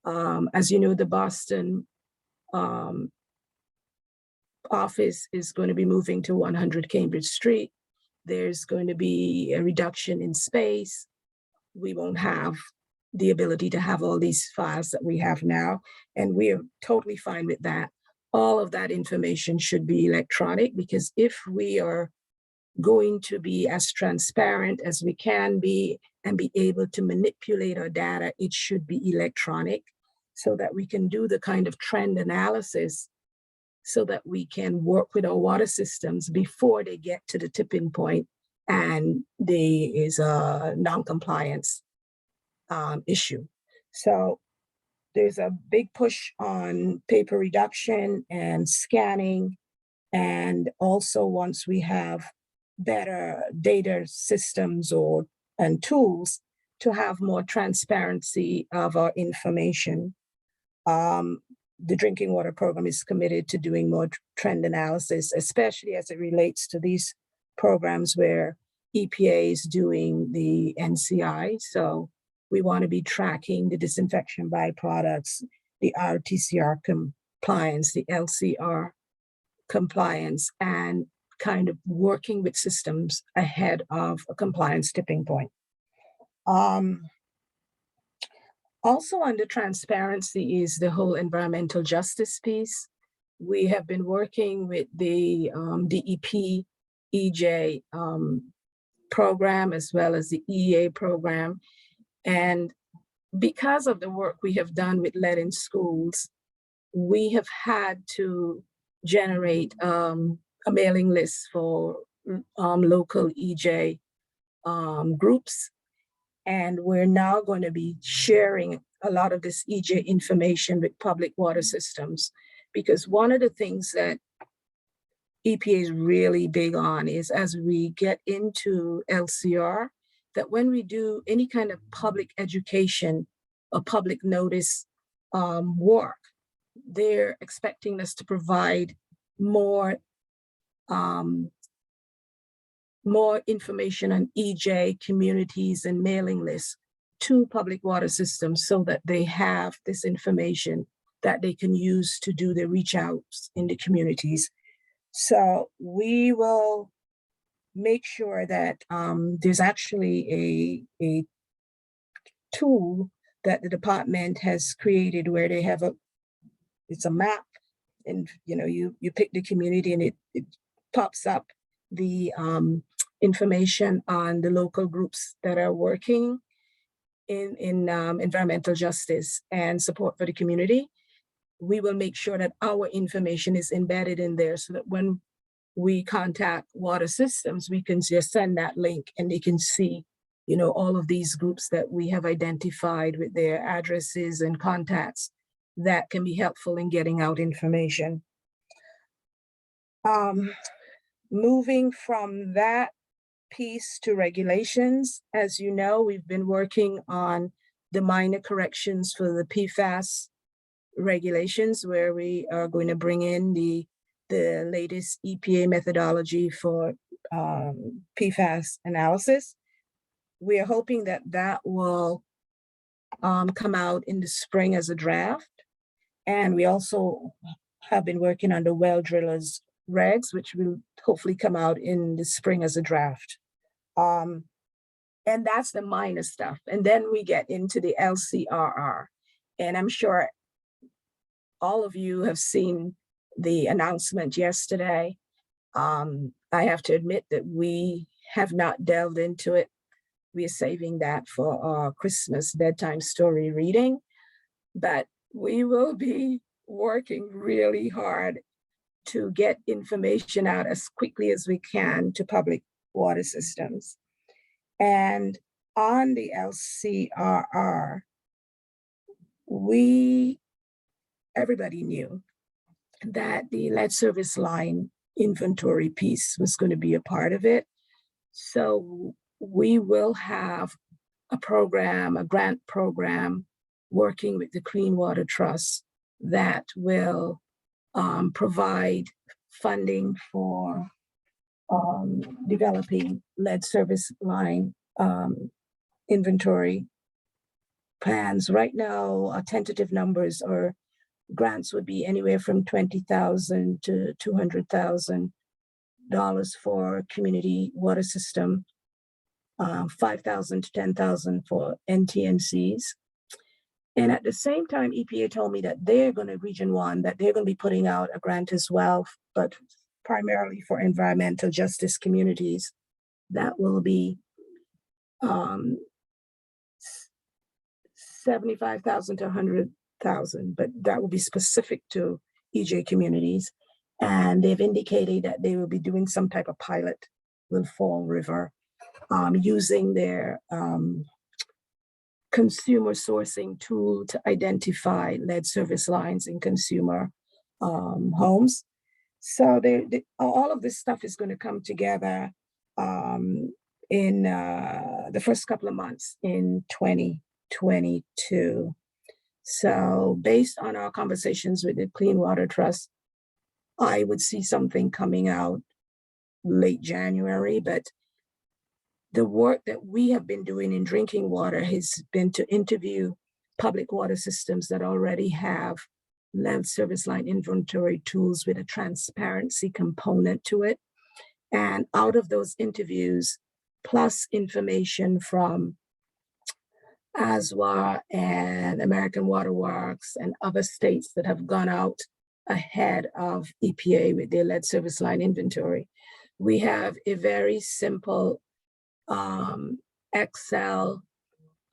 As you know, the Boston office is going to be moving to 100 Cambridge Street. There's going to be a reduction in space. We won't have the ability to have all these files that we have now, and we are totally fine with that. All of that information should be electronic, because if we are going to be as transparent as we can be and be able to manipulate our data, it should be electronic so that we can do the kind of trend analysis so that we can work with our water systems before they get to the tipping point and there is a non-compliance issue. So there's a big push on paper reduction and scanning. And also, once we have better data systems and tools, to have more transparency of our information. The drinking water program is committed to doing more trend analysis, especially as it relates to these programs where EPA is doing the NCI. So we want to be tracking the disinfection byproducts, the RTCR compliance, the LCRR compliance, and kind of working with systems ahead of a compliance tipping point. Also under transparency is the whole environmental justice piece. We have been working with the DEP, EJ program, as well as the EA program. And because of the work we have done with lead in schools, we have had to generate a mailing list for local EJ groups. And we're now going to be sharing a lot of this EJ information with public water systems, because one of the things that EPA is really big on is, as we get into LCR, that when we do any kind of public education or public notice work, they're expecting us to provide more information on EJ communities and mailing lists to public water systems so that they have this information that they can use to do the reach outs in the communities. So we will make sure that there's actually a tool that the department has created where they have it's a map, and you pick the community and it pops up the information on the local groups that are working in environmental justice and support for the community. We will make sure that our information is embedded in there so that when we contact water systems, we can just send that link and they can see, all of these groups that we have identified with their addresses and contacts that can be helpful in getting out information. Moving from that piece to regulations, as you know, we've been working on the minor corrections for the PFAS regulations, where we are going to bring in the latest EPA methodology for PFAS analysis. We are hoping that will come out in the spring as a draft. And we also have been working on the well drillers regs, which will hopefully come out in the spring as a draft. And that's the minor stuff. And then we get into the LCRR. And I'm sure all of you have seen the announcement yesterday. I have to admit that we have not delved into it. We are saving that for our Christmas bedtime story reading, but we will be working really hard to get information out as quickly as we can to public water systems. And on the LCRR, everybody knew that the lead service line inventory piece was going to be a part of it. So we will have a grant program, working with the Clean Water Trust that will provide funding for developing lead service line inventory plans. Right now, our tentative numbers or grants would be anywhere from $20,000 to $200,000 for community water system, $5,000 to $10,000 for NTNCs. And at the same time, EPA told me that they're going to, Region 1, that they're going to be putting out a grant as well, but primarily for environmental justice communities. That will be $75,000 to $100,000, but that will be specific to EJ communities. And they've indicated that they will be doing some type of pilot with Fall River, using their consumer sourcing tool to identify lead service lines in consumer homes. So all of this stuff is going to come together in the first couple of months in 2022. So based on our conversations with the Clean Water Trust, I would see something coming out late January, but the work that we have been doing in drinking water has been to interview public water systems that already have lead service line inventory tools with a transparency component to it. And out of those interviews, plus information from ASWA and American Water Works and other states that have gone out ahead of EPA with their lead service line inventory, we have a very simple Excel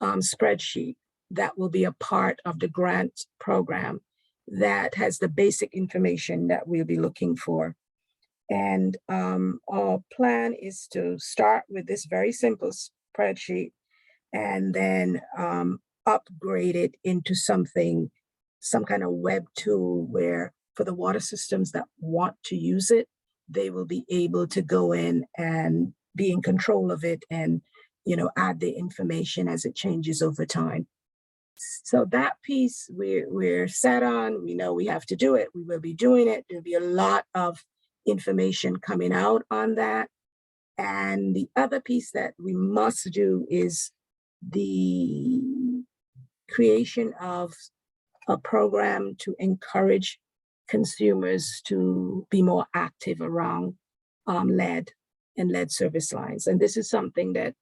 spreadsheet that will be a part of the grant program that has the basic information that we'll be looking for. And our plan is to start with this very simple spreadsheet and then upgrade it into some kind of web tool where for the water systems that want to use it, they will be able to go in and be in control of it and, add the information as it changes over time. So that piece we're set on. We know we have to do it. We will be doing it. There'll be a lot of information coming out on that. And the other piece that we must do is the creation of a program to encourage consumers to be more active around lead and lead service lines. And this is something that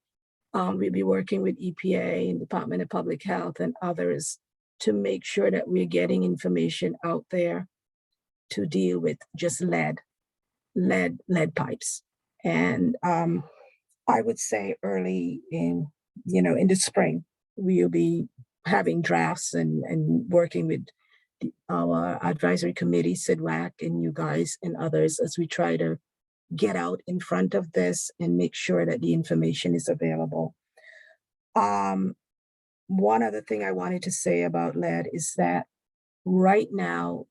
we'll be working with EPA and Department of Public Health and others to make sure that we're getting information out there to deal with just lead pipes. And I would say early in the spring, we'll be having drafts and working with our advisory committee, CIDWAC, and you guys and others as we try to get out in front of this and make sure that the information is available. One other thing I wanted to say about lead is that right now,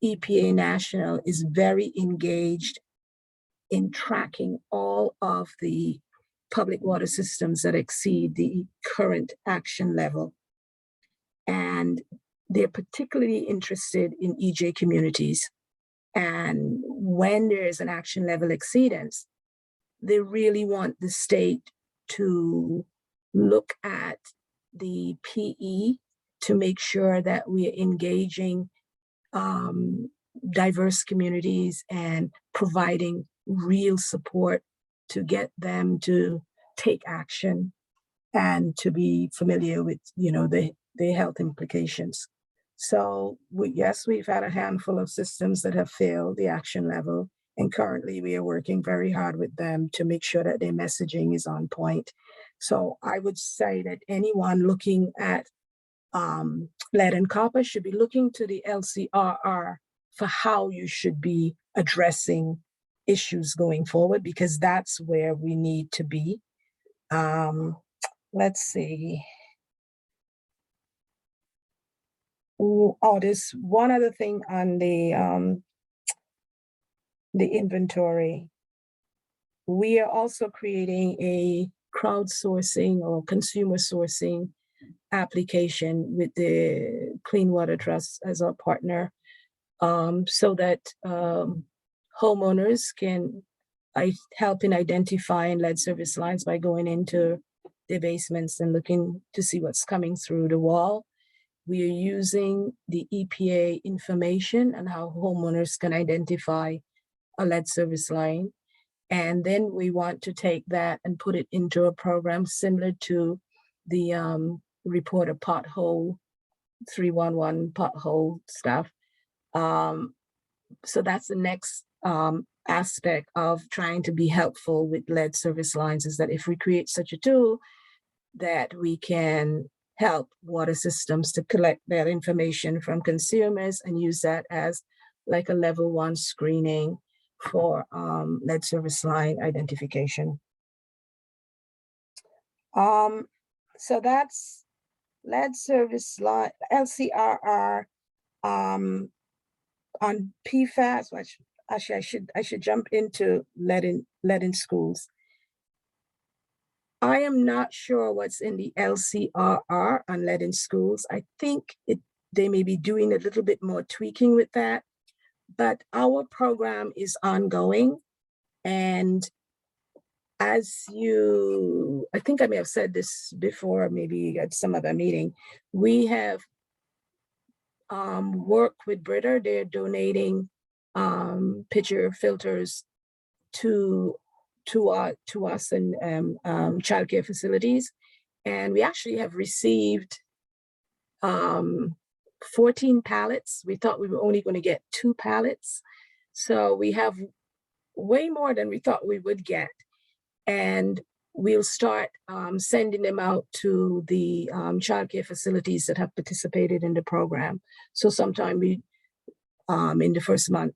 EPA National is very engaged in tracking all of the public water systems that exceed the current action level. And they're particularly interested in EJ communities. And when there's an action level exceedance, they really want the state to look at the PE to make sure that we are engaging diverse communities and providing real support to get them to take action and to be familiar with, the health implications. So yes, we've had a handful of systems that have failed the action level, and currently we are working very hard with them to make sure that their messaging is on point. So I would say that anyone looking at lead and copper should be looking to the LCRR for how you should be addressing issues going forward, because that's where we need to be. Let's see. Oh, there's one other thing on the inventory. We are also creating a crowdsourcing or consumer sourcing application with the Clean Water Trust as our partner, so that homeowners can help in identifying lead service lines by going into their basements and looking to see what's coming through the wall. We are using the EPA information on how homeowners can identify a lead service line. And then we want to take that and put it into a program similar to the report a pothole, 311 pothole stuff. So that's the next aspect of trying to be helpful with lead service lines, is that if we create such a tool that we can help water systems to collect that information from consumers and use that as like a level 1 screening for lead service line identification. So that's lead service line, LCRR, on PFAS, which actually I should jump into lead in schools. I am not sure what's in the LCRR on lead in schools. I think they may be doing a little bit more tweaking with that, but our program is ongoing. And as I think I may have said this before, maybe at some other meeting, we have worked with Brita. They're donating pitcher filters to us and childcare facilities. And we actually have received 14 pallets. We thought we were only going to get 2 pallets. So we have way more than we thought we would get. And we'll start sending them out to the childcare facilities that have participated in the program. So sometime in the first month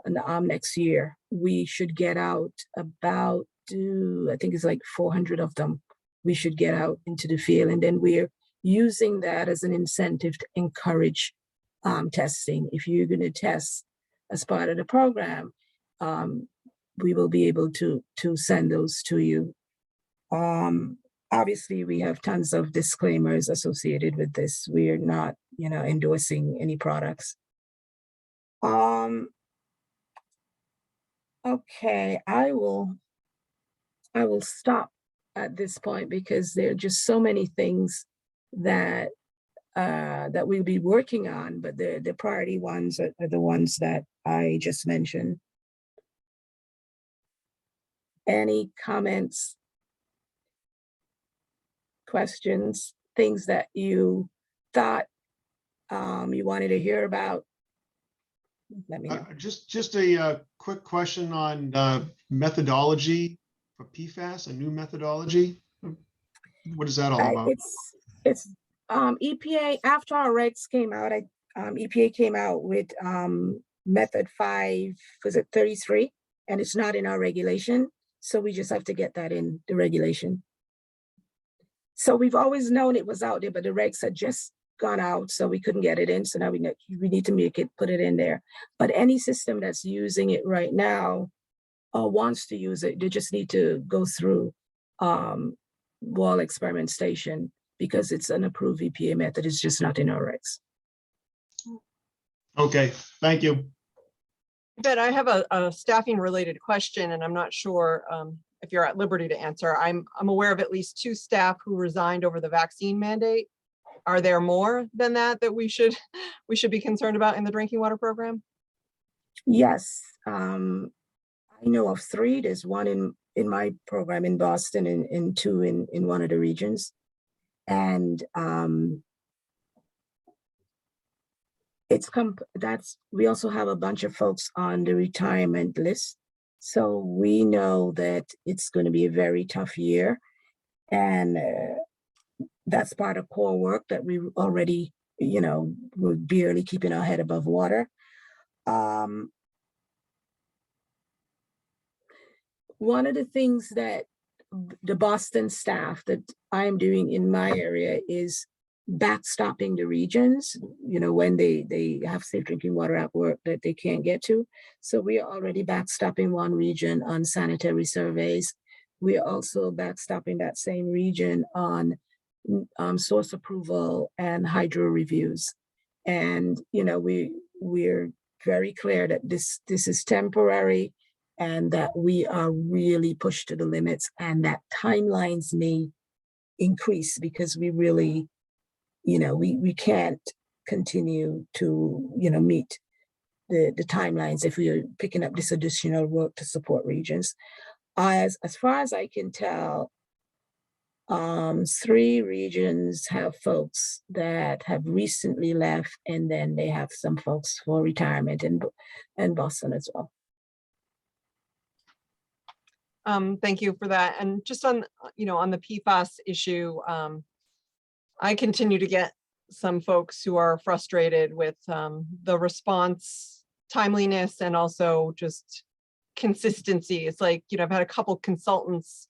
next year, we should get out about, I think it's like 400 of them. We should get out into the field. And then we're using that as an incentive to encourage testing. If you're going to test as part of the program, we will be able to send those to you. Obviously, we have tons of disclaimers associated with this. We are not, endorsing any products. Okay, I will stop at this point because there are just so many things that we'll be working on, but the priority ones are the ones that I just mentioned. Any comments, questions, things that you thought you wanted to hear about? Let me know. Just a quick question on methodology for PFAS, a new methodology. What is that all about? It's EPA, after our regs came out, EPA came out with method 5, was it 33? And it's not in our regulation. So we just have to get that in the regulation. So we've always known it was out there, but the regs had just gone out, so we couldn't get it in. So now we need to put it in there. But any system that's using it right now or wants to use it, they just need to go through wall experimentation because it's an approved EPA method. It's just not in our regs. Okay, thank you. But I have a staffing related question, and I'm not sure if you're at liberty to answer. I'm aware of at least 2 staff who resigned over the vaccine mandate. Are there more than that we should be concerned about in the drinking water program? Yes, I know of 3. There's 1 in my program in Boston and 2 in one of the regions. And we also have a bunch of folks on the retirement list. So we know that it's going to be a very tough year. And that's part of core work that we already, we're barely keeping our head above water. One of the things that the Boston staff that I'm doing in my area is backstopping the regions, when they have safe drinking water at work that they can't get to. So we are already backstopping one region on sanitary surveys. We are also backstopping that same region on source approval and hydro reviews. And, we're very clear that this is temporary and that we are really pushed to the limits, and that timelines may increase because we really, we can't continue to, meet the timelines if we are picking up this additional work to support regions. As far as I can tell, 3 regions have folks that have recently left, and then they have some folks for retirement in Boston as well. Thank you for that. And just on, on the PFAS issue, I continue to get some folks who are frustrated with the response timeliness and also just consistency. It's like, I've had a couple consultants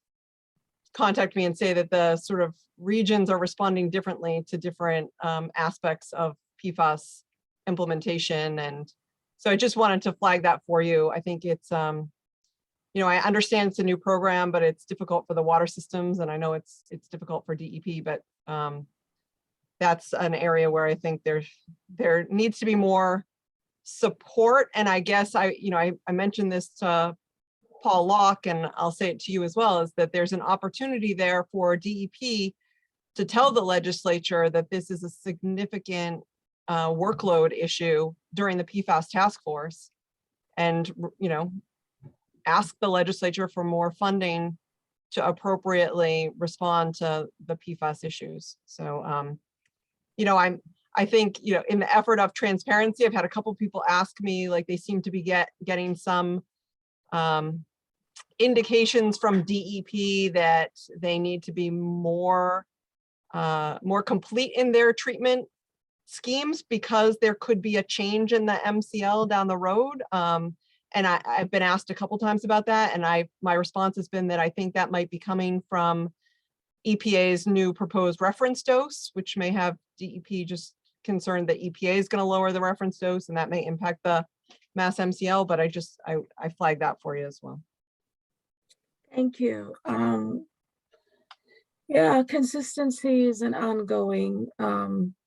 contact me and say that the sort of regions are responding differently to different aspects of PFAS implementation. And so I just wanted to flag that for you. I think it's, I understand it's a new program, but it's difficult for the water systems. And I know it's difficult for DEP, but that's an area where I think there needs to be more support. And I guess I mentioned this to Paul Locke, and I'll say it to you as well, is that there's an opportunity there for DEP to tell the legislature that this is a significant workload issue during the PFAS task force, and ask the legislature for more funding to appropriately respond to the PFAS issues. So I think in the effort of transparency, I've had a couple people ask me, like, they seem to be getting some indications from DEP that they need to be more complete in their treatment schemes because there could be a change in the MCL down the road. And I've been asked a couple times about that, and my response has been that I think that might be coming from EPA's new proposed reference dose, which may have DEP just concerned that EPA is going to lower the reference dose, and that may impact the mass MCL. But I flagged that for you as well. Thank you. Yeah, consistency is an ongoing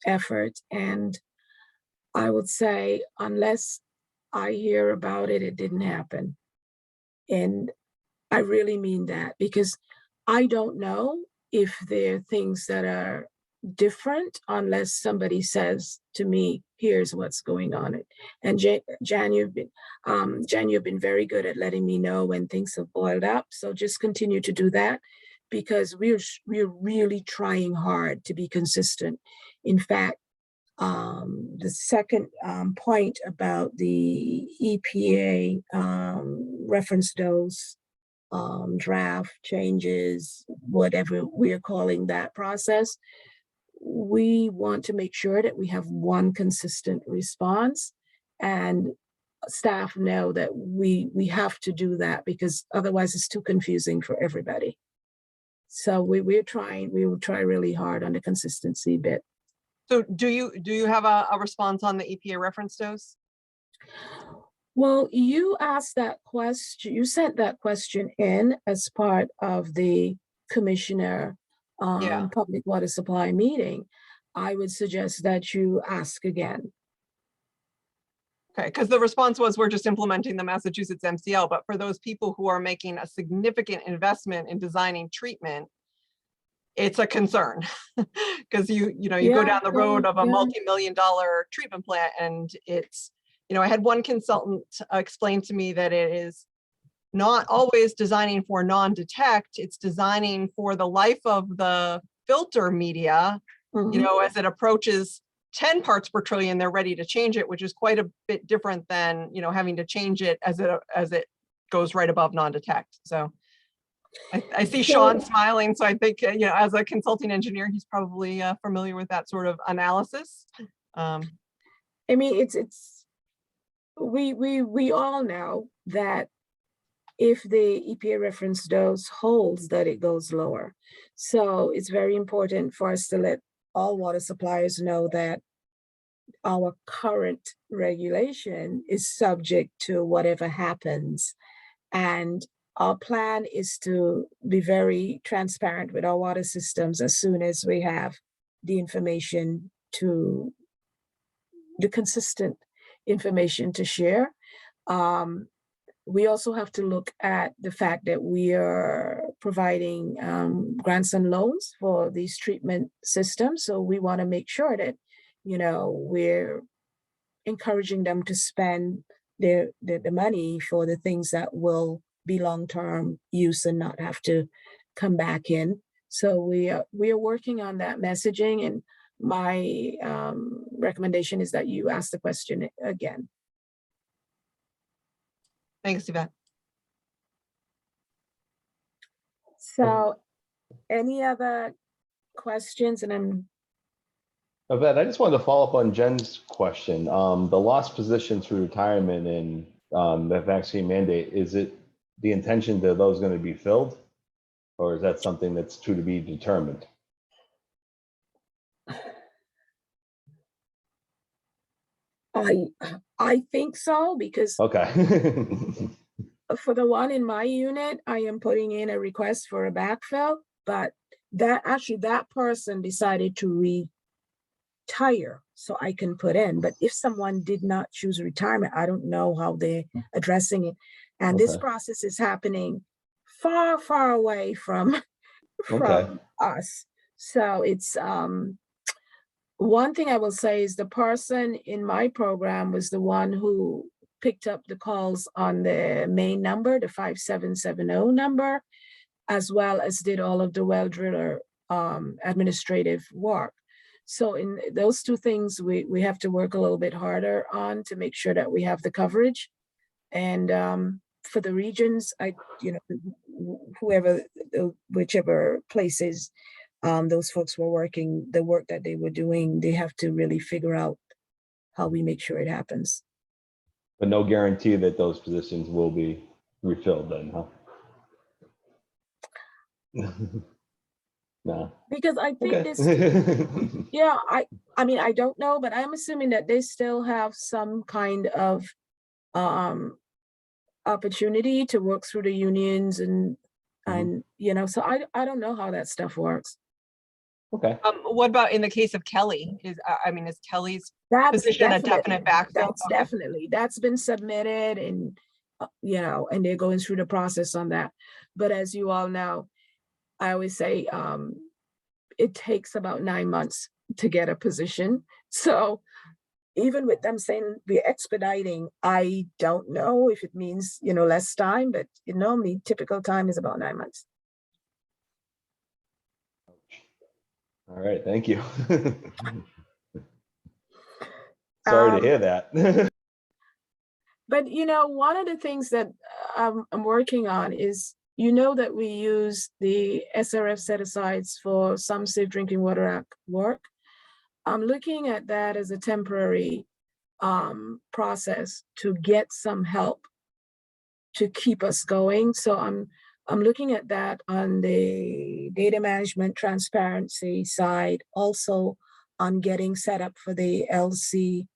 effort, and I would say unless I hear about it, it didn't happen. And I really mean that, because I don't know if there are things that are different unless somebody says to me, here's what's going on. And Jan, you've been very good at letting me know when things have boiled up. So just continue to do that, because we're really trying hard to be consistent. In fact, the second point about the EPA reference dose draft changes, whatever we're calling that process, we want to make sure that we have one consistent response, and staff know that we have to do that, because otherwise it's too confusing for everybody. So we will try really hard on the consistency bit. So do you have a response on the EPA reference dose? Well, you asked that question, you sent that question in as part of the commissioner public water supply meeting. I would suggest that you ask again. Okay, because the response was, we're just implementing the Massachusetts MCL, but for those people who are making a significant investment in designing treatment, it's a concern, because you go down the road of a multi-million-dollar treatment plant, and it's, I had one consultant explain to me that it is not always designing for non-detect, it's designing for the life of the filter media. As it approaches 10 parts per trillion, they're ready to change it, which is quite a bit different than, having to change it as it goes right above non-detect. So I see Sean smiling, so I think, as a consulting engineer, he's probably familiar with that sort of analysis. I mean, we all know that if the EPA reference dose holds, that it goes lower. So it's very important for us to let all water suppliers know that our current regulation is subject to whatever happens. And our plan is to be very transparent with our water systems as soon as we have the information to, the consistent information to share. We also have to look at the fact that we are providing grants and loans for these treatment systems. So we want to make sure that, you know, we're encouraging them to spend the money for the things that will be long-term use and not have to come back in. So we are working on that messaging, and my recommendation is that you ask the question again. Thanks, Yvette. So any other questions? And I'm Yvette, I just wanted to follow up on Jen's question. The lost position through retirement and the vaccine mandate, is it the intention that those going to be filled? Or is that something that's to be determined? I think so, because Okay. for the one in my unit, I am putting in a request for a backfill, but that person decided to retire, so I can put in. But if someone did not choose retirement, I don't know how they're addressing it. And this Okay. process is happening far, far away from Okay. us. So it's one thing I will say is the person in my program was the one who picked up the calls on the main number, the 5770 number, as well as did all of the well driller administrative work. So in those two things, we have to work a little bit harder on to make sure that we have the coverage. And for the regions, whichever places those folks were working, the work that they were doing, they have to really figure out how we make sure it happens. But no guarantee that those positions will be refilled then, huh? No. Because I think Okay. this, yeah, I mean, I don't know, but I'm assuming that they still have some kind of opportunity to work through the unions and you know, so I don't know how that stuff works. Okay. What about in the case of Kelly? Is Kelly's position a definite backfill? That's been submitted, and you know, and they're going through the process on that. But as you all know, I always say it takes about 9 months to get a position. So even with them saying we're expediting, I don't know if it means, you know, less time, but normally typical time is about 9 months. All right. Thank you. Sorry to hear that. But, you know, one of the things that I'm working on is, you know, that we use the SRF set-asides for some Safe Drinking Water Act work. I'm looking at that as a temporary process to get some help to keep us going. So I'm looking at that on the data management transparency side, also on getting set up for the LCRR.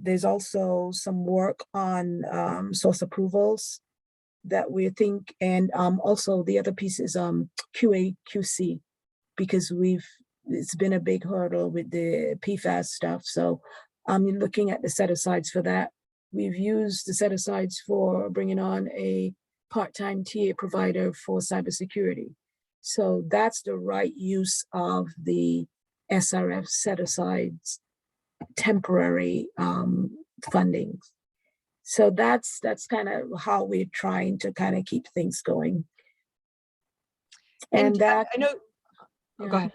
There's also some work on source approvals that we think, and also the other piece is QA, QC, because it's been a big hurdle with the PFAS stuff. So I'm looking at the set-asides for that. We've used the set-asides for bringing on a part-time TA provider for cybersecurity. So that's the right use of the SRF set-asides temporary funding. So that's kind of how we're trying to kind of keep things going. And that, I know, go ahead.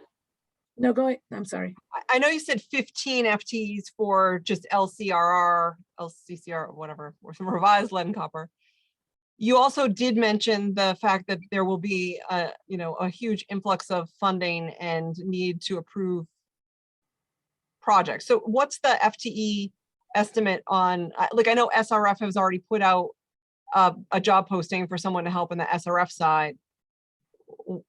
No, go ahead. I'm sorry. I know you said 15 FTEs for just LCRR, LCCR, whatever, or some revised lead and copper. You also did mention the fact that there will be a huge influx of funding and need to approve projects. So what's the FTE estimate on, like, I know SRF has already put out a job posting for someone to help in the SRF side,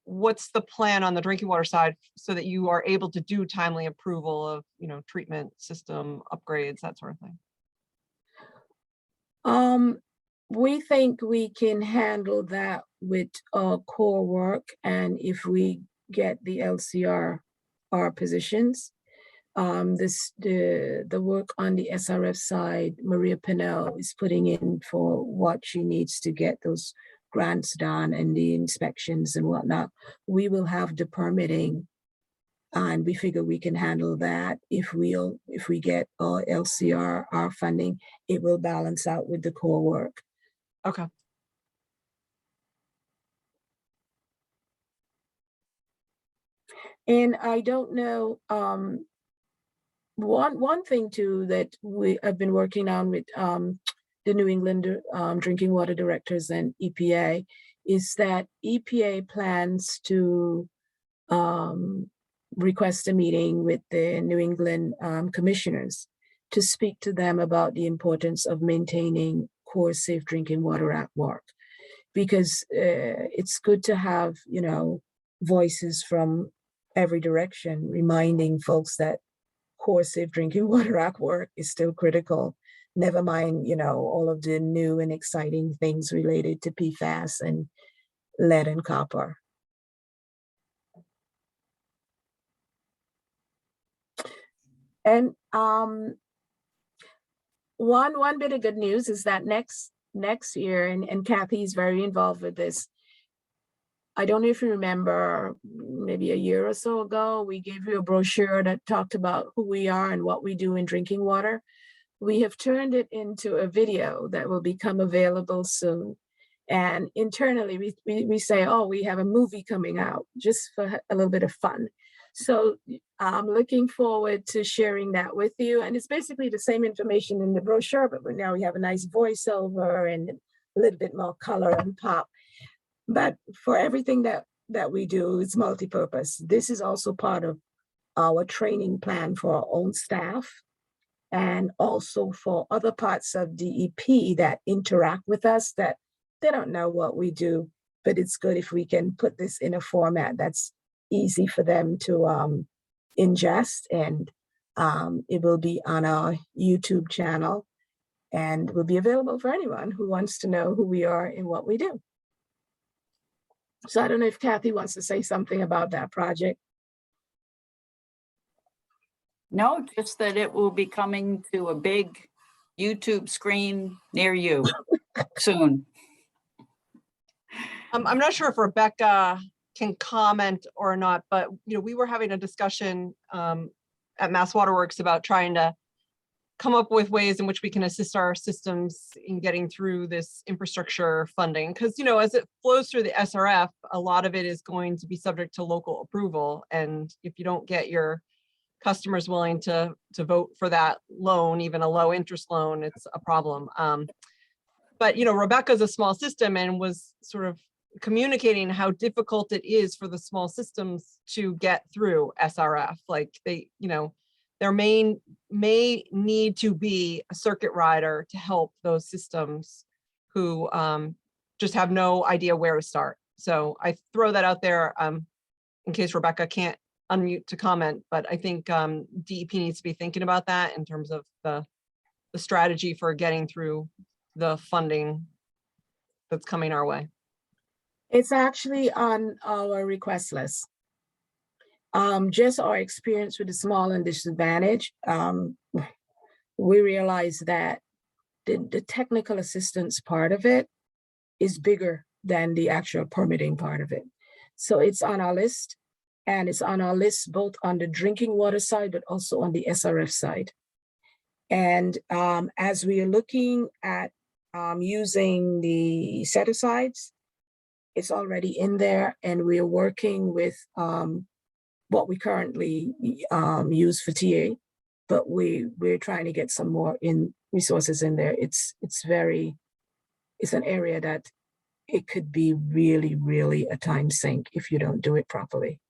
what's the plan on the drinking water side so that you are able to do timely approval of, treatment system upgrades, that sort of thing? We think we can handle that with core work, and if we get the LCRR positions, the work on the SRF side, Maria Pinnell is putting in for what she needs to get those grants done and the inspections and whatnot. We will have the permitting, and we figure we can handle that. If we get LCRR funding, it will balance out with the core work. Okay. And I don't know, one thing too that we have been working on with the New England drinking water directors and EPA is that EPA plans to request a meeting with the New England commissioners to speak to them about the importance of maintaining core safe drinking water at work, because it's good to have, voices from every direction reminding folks that core safe drinking water at work is still critical. Never mind, all of the new and exciting things related to PFAS and lead and copper. And one bit of good news is that next year, and Kathy is very involved with this. I don't know if you remember, maybe a year or so ago, we gave you a brochure that talked about who we are and what we do in drinking water. We have turned it into a video that will become available soon. And internally, we say, oh, we have a movie coming out, just for a little bit of fun. So I'm looking forward to sharing that with you. And it's basically the same information in the brochure, but now we have a nice voiceover and a little bit more color and pop. But for everything that we do, it's multi-purpose. This is also part of our training plan for our own staff and also for other parts of DEP that interact with us that they don't know what we do, but it's good if we can put this in a format that's easy for them to ingest, and it will be on our YouTube channel and will be available for anyone who wants to know who we are and what we do. So I don't know if Kathy wants to say something about that project. No, just that it will be coming to a big YouTube screen near you soon. I'm not sure if Rebecca can comment or not, but we were having a discussion at Mass Waterworks about trying to come up with ways in which we can assist our systems in getting through this infrastructure funding. Because, as it flows through the SRF, a lot of it is going to be subject to local approval. And if you don't get your customers willing to vote for that loan, even a low interest loan, it's a problem. But, Rebecca's a small system and was sort of communicating how difficult it is for the small systems to get through SRF. Like there may need to be a circuit rider to help those systems who just have no idea where to start. So I throw that out there in case Rebecca can't unmute to comment, but I think DEP needs to be thinking about that in terms of the strategy for getting through the funding that's coming our way. It's actually on our request list. Just our experience with the small and disadvantaged, we realize that the technical assistance part of it is bigger than the actual permitting part of it. So it's on our list, and it's on our list both on the drinking water side, but also on the SRF side. And as we are looking at using the set-asides, it's already in there, and we are working with what we currently use for TA, but we're trying to get some more resources in there. It's an area that it could be really, really a time sink if you don't do it properly.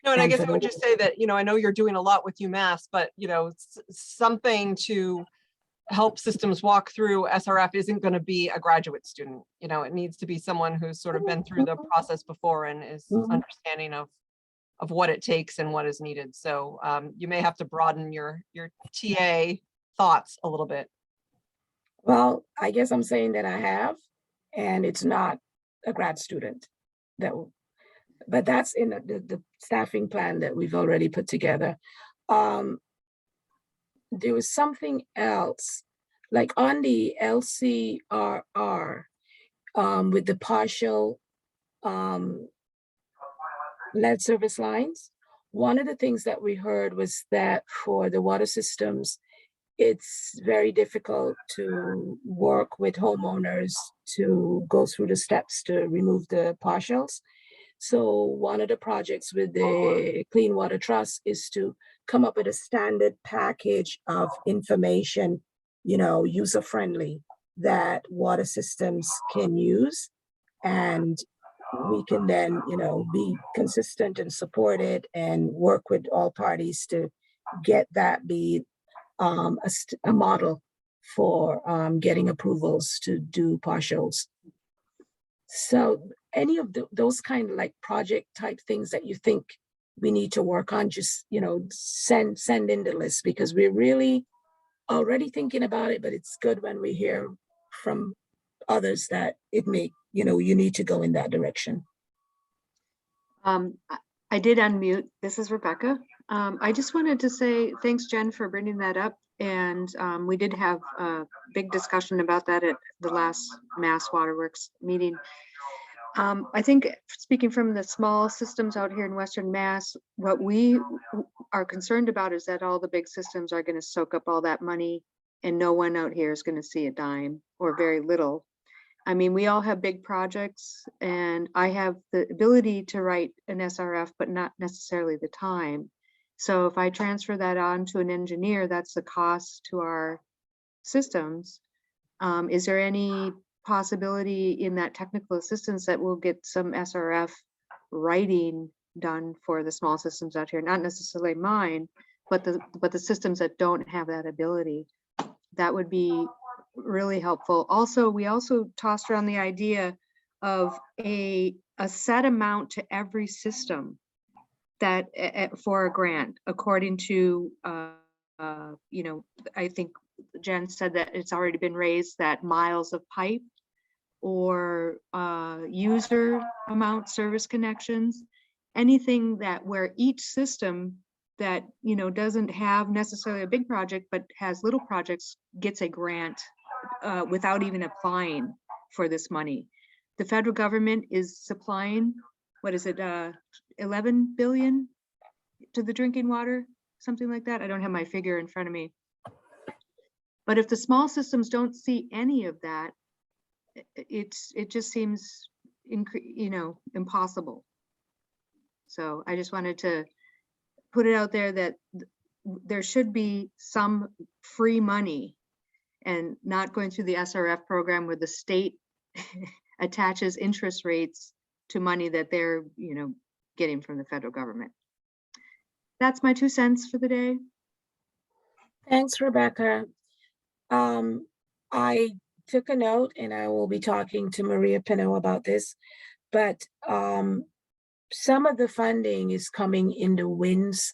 No, and I guess I would just say that, I know you're doing a lot with UMass, but, something to help systems walk through SRF isn't going to be a graduate student. You know, it needs to be someone who's sort of been through the process before and is understanding of what it takes and what is needed. So you may have to broaden your TA thoughts a little bit. Well, I guess I'm saying that I have, and it's not a grad student. But that's in the staffing plan that we've already put together. There was something else, like on the LCRR, with the partial lead service lines. One of the things that we heard was that for the water systems, it's very difficult to work with homeowners to go through the steps to remove the partials. So one of the projects with the Clean Water Trust is to come up with a standard package of information, you know, user-friendly, that water systems can use. And we can then, you know, be consistent and support it and work with all parties to get that be a model for getting approvals to do partials. So any of those kind of like project type things that you think we need to work on, just, you know, send in the list, because we're really already thinking about it, but it's good when we hear from others that it may, you know, you need to go in that direction. I did unmute. This is Rebecca. I just wanted to say thanks, Jen, for bringing that up. And we did have a big discussion about that at the last Mass Waterworks meeting. I think speaking from the small systems out here in Western Mass, what we are concerned about is that all the big systems are going to soak up all that money and no one out here is going to see a dime or very little. I mean, we all have big projects and I have the ability to write an SRF, but not necessarily the time. So if I transfer that on to an engineer, that's the cost to our systems. Is there any possibility in that technical assistance that we'll get some SRF writing done for the small systems out here? Not necessarily mine, but the systems that don't have that ability. That would be really helpful. Also, we also tossed around the idea of a set amount to every system that for a grant, according to you know, I think Jen said that it's already been raised, that miles of pipe or user amount service connections, anything that where each system that, you know, doesn't have necessarily a big project but has little projects gets a grant without even applying for this money. The federal government is supplying, what is it, 11 billion to the drinking water, something like that. I don't have my figure in front of me. But if the small systems don't see any of that, it just seems, you know, impossible. So I just wanted to put it out there that there should be some free money and not going through the SRF program where the state attaches interest rates to money that they're, you know, getting from the federal government. That's my 2 cents for the day. Thanks, Rebecca. I took a note and I will be talking to Maria Pino about this, but some of the funding is coming in the WINS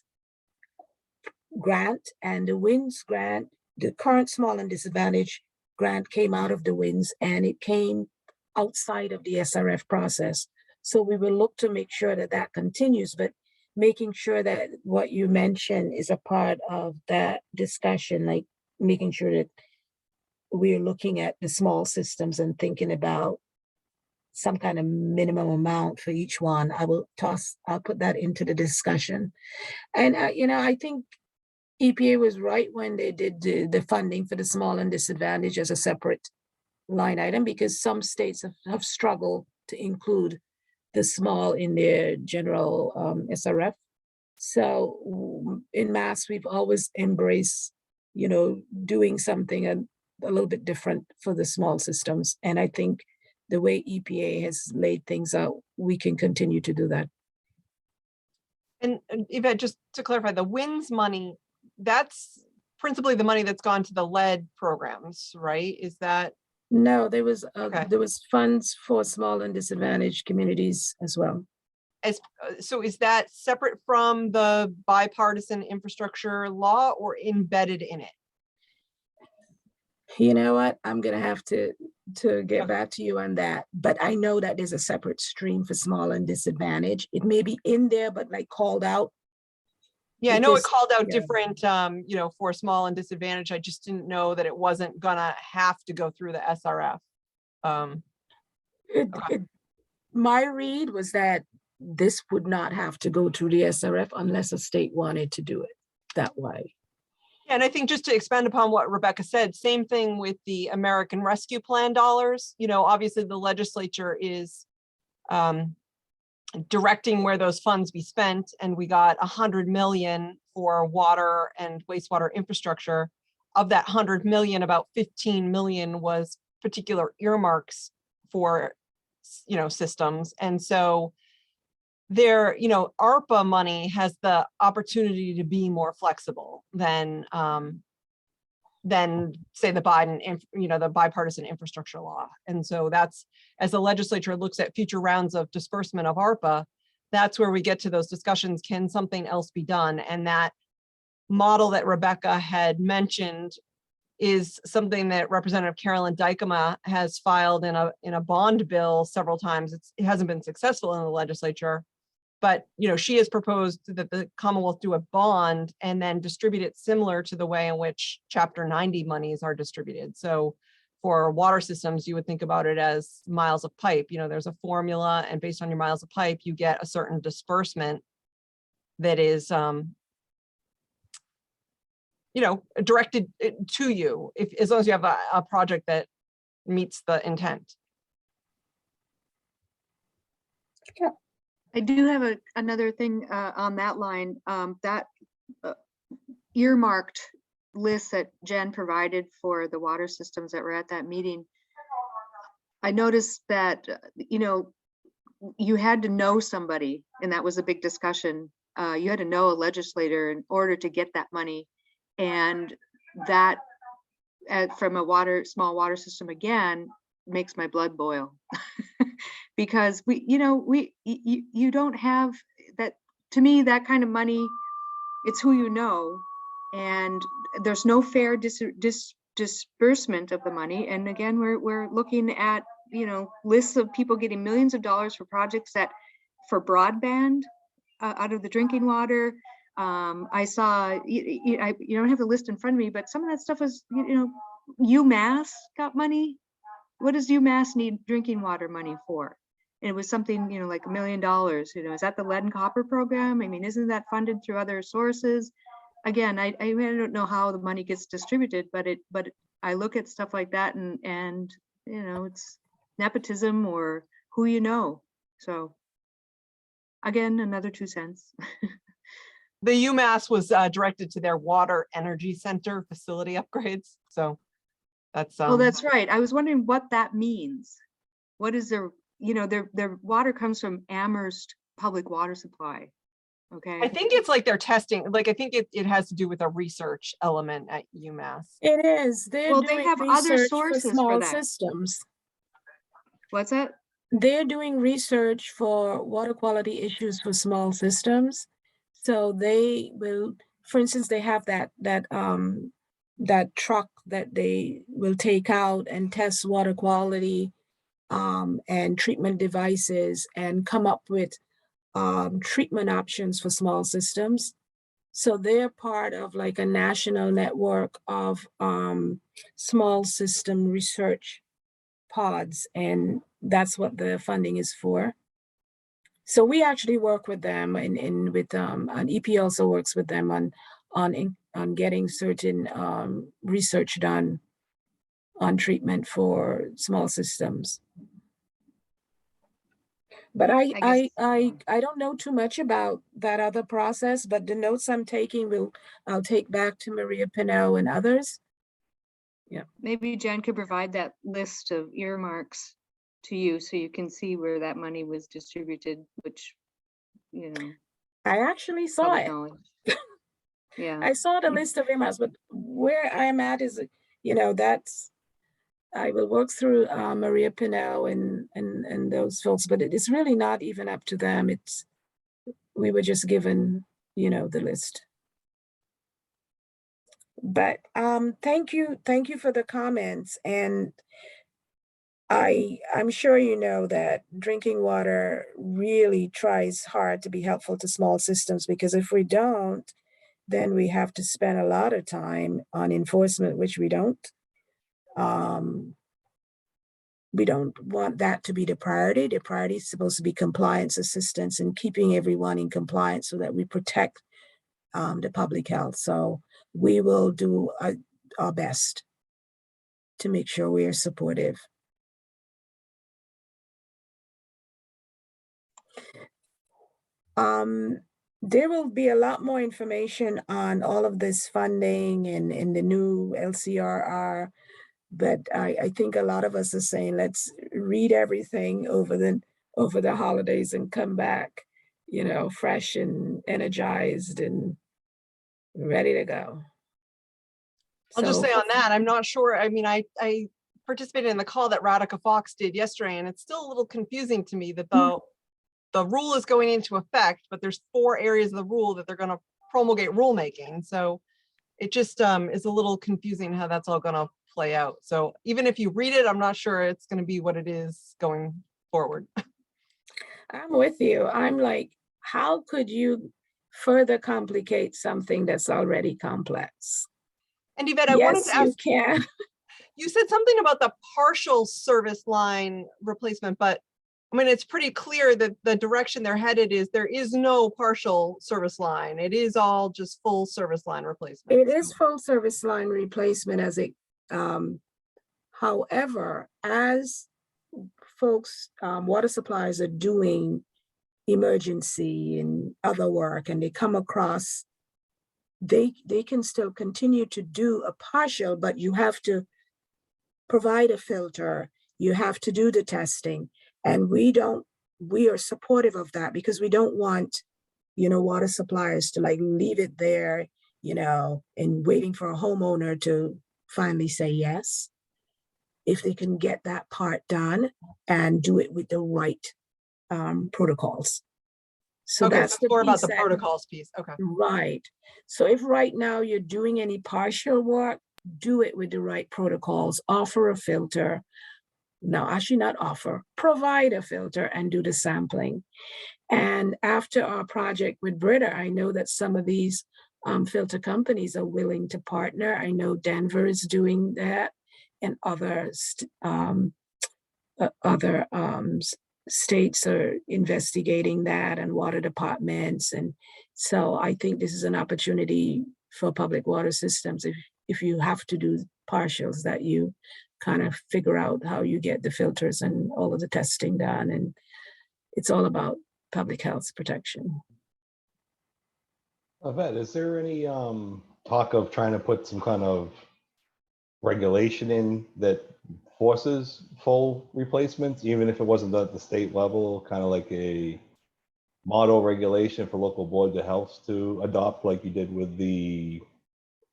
grant, and the WINS grant, the current small and disadvantaged grant came out of the WINS and it came outside of the SRF process. So we will look to make sure that that continues, but making sure that what you mentioned is a part of that discussion, like making sure that we're looking at the small systems and thinking about some kind of minimum amount for each one. I'll put that into the discussion. And, you know, I think EPA was right when they did the funding for the small and disadvantaged as a separate line item, because some states have struggled to include the small in their general SRF. So in Mass, we've always embraced, you know, doing something a little bit different for the small systems. And I think the way EPA has laid things out, we can continue to do that. And Yvette, just to clarify, the WINS money, that's principally the money that's gone to the lead programs, right? Is that, No, there was, Okay. there was funds for small and disadvantaged communities as well. so is that separate from the bipartisan infrastructure law or embedded in it? You know what? I'm gonna have to get Okay. back to you on that, but I know that there's a separate stream for small and disadvantaged. It may be in there, but like called out. Yeah, I know it Because- called out yeah. different, for small and disadvantaged. I just didn't know that it wasn't gonna have to go through the SRF. Okay. My read was that this would not have to go through the SRF unless a state wanted to do it that way. And I think just to expand upon what Rebecca said, same thing with the American Rescue Plan dollars. Obviously the legislature is directing where those funds be spent, and we got 100 million for water and wastewater infrastructure. Of that 100 million, about 15 million was particular earmarks for systems. And so there, ARPA money has the opportunity to be more flexible than say the the bipartisan infrastructure law. And so that's, as the legislature looks at future rounds of disbursement of ARPA, that's where we get to those discussions. Can something else be done? And that model that Rebecca had mentioned is something that Representative Carolyn Dykema has filed in a bond bill several times. It hasn't been successful in the legislature, but she has proposed that the Commonwealth do a bond and then distribute it similar to the way in which Chapter 90 monies are distributed. So for water systems, you would think about it as miles of pipe. There's a formula, and based on your miles of pipe, you get a certain disbursement that is directed to you, as long as you have a project that meets the intent. I do have another thing on that line, that earmarked list that Jen provided for the water systems that were at that meeting. I noticed that, you had to know somebody, and that was a big discussion. You had to know a legislator in order to get that money. And that from a small water system, again, makes my blood boil. Because you don't have that. To me, that kind of money, it's who you know, and there's no fair disbursement of the money. And again, we're looking at lists of people getting millions of dollars for projects for broadband out of the drinking water. I saw, I don't have the list in front of me, but some of that stuff was, UMass got money. What does UMass need drinking water money for? And it was something, like $1 million. Is that the lead and copper program? I mean, isn't that funded through other sources? Again, I don't know how the money gets distributed, but I look at stuff like that, and it's nepotism or who you know. So again, another 2 cents. The UMass was directed to their water energy center facility upgrades. So that's Oh, that's right. I was wondering what that means. What is their water comes from Amherst Public Water Supply. Okay. I think it's like they're testing, I think it has to do with a research element at UMass. It is. They're Well, they doing have other research sources for small that. systems. What's that? They're doing research for water quality issues for small systems. So they will, for instance, they have that truck that they will take out and test water quality and treatment devices and come up with treatment options for small systems. So they're part of like a national network of small system research pods, and that's what the funding is for. So we actually work with them, and EP also works with them on getting certain research done on treatment for small systems. But I don't know too much about that other process, but the notes I'm taking I'll take back to Maria Pinnell and others. Yeah. Maybe Jen could provide that list of earmarks to you so you can see where that money was distributed, which, I actually saw public it. knowledge. Yeah. I saw the list of emails, but where I'm at is, I will work through Maria Pinnell and those folks, but it's really not even up to them. We were just given, the list. But thank you for the comments. And I'm sure you know that drinking water really tries hard to be helpful to small systems, because if we don't, then we have to spend a lot of time on enforcement, which we don't. We don't want that to be the priority. The priority is supposed to be compliance assistance and keeping everyone in compliance so that we protect the public health. So we will do our best to make sure we are supportive. There will be a lot more information on all of this funding and the new LCRR, but I think a lot of us are saying, let's read everything over the holidays and come back, fresh and energized and ready to go. I'll just So say on that, I'm not sure. I mean, I participated in the call that Radhika Fox did yesterday, and it's still a little confusing to me that the rule is going into effect, but there's 4 areas of the rule that they're going to promulgate rulemaking. So it just is a little confusing how that's all going to play out. So even if you read it, I'm not sure it's going to be what it is going forward. I'm with you. I'm like, how could you further complicate something that's already complex? And Yvette, I wanted Yes, to you ask, can. you said something about the partial service line replacement, but I mean, it's pretty clear that the direction they're headed is there is no partial service line. It is all just full service line replacement. It is full service line replacement as it, however, as folks, water suppliers are doing emergency and other work and they come across, they can still continue to do a partial, but you have to provide a filter, you have to do the testing. And we are supportive of that because we don't want, water suppliers to like leave it there, and waiting for a homeowner to finally say yes. If they can get that part done and do it with the right protocols. So Okay, that's so more about the piece protocols piece. Okay. Right. So if right now you're doing any partial work, do it with the right protocols, offer a filter. No, actually not offer, provide a filter and do the sampling. And after our project with Brita, I know that some of these filter companies are willing to partner. I know Denver is doing that and other states are investigating that and water departments. And so I think this is an opportunity for public water systems. If you have to do partials, that you kind of figure out how you get the filters and all of the testing done. And it's all about public health protection. Yvette, is there any talk of trying to put some kind of regulation in that forces full replacements, even if it wasn't at the state level, kind of like a model regulation for local boards of health to adopt, like you did with the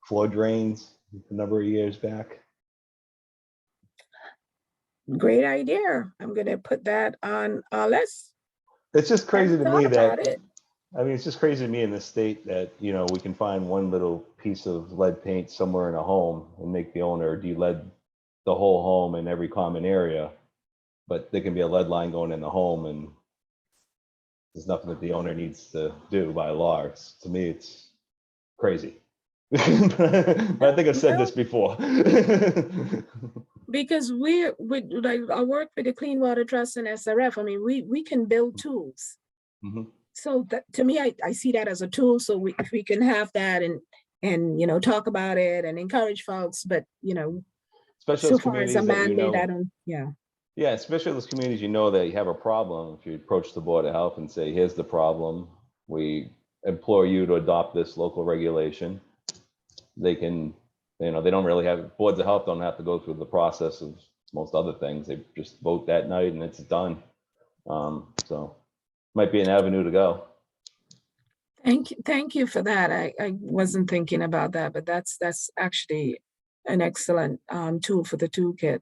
floor drains a number of years back? Great idea. I'm going to put that on our list. It's just crazy to me that, it. I mean, it's just crazy to me in the state that, we can find one little piece of lead paint somewhere in a home and make the owner de-lead the whole home in every common area. But there can be a lead line going in the home and there's nothing that the owner needs to do by law. To me, it's crazy. But I think I've said this before. Because we like I work with the Clean Water Trust and SRF. I mean, we can build tools. Mm-hmm. So that, to me, I see that as a tool. So if we can have that and talk about it and encourage folks, but especially so those far as a communities that mandate, I don't. Yeah, especially those communities that you have a problem. If you approach the Board of Health and say, here's the problem, we implore you to adopt this local regulation. They can, they don't really have, boards of health don't have to go through the process of most other things. They just vote that night and it's done. So might be an avenue to go. Thank you for that. I wasn't thinking about that, but that's actually an excellent tool for the toolkit.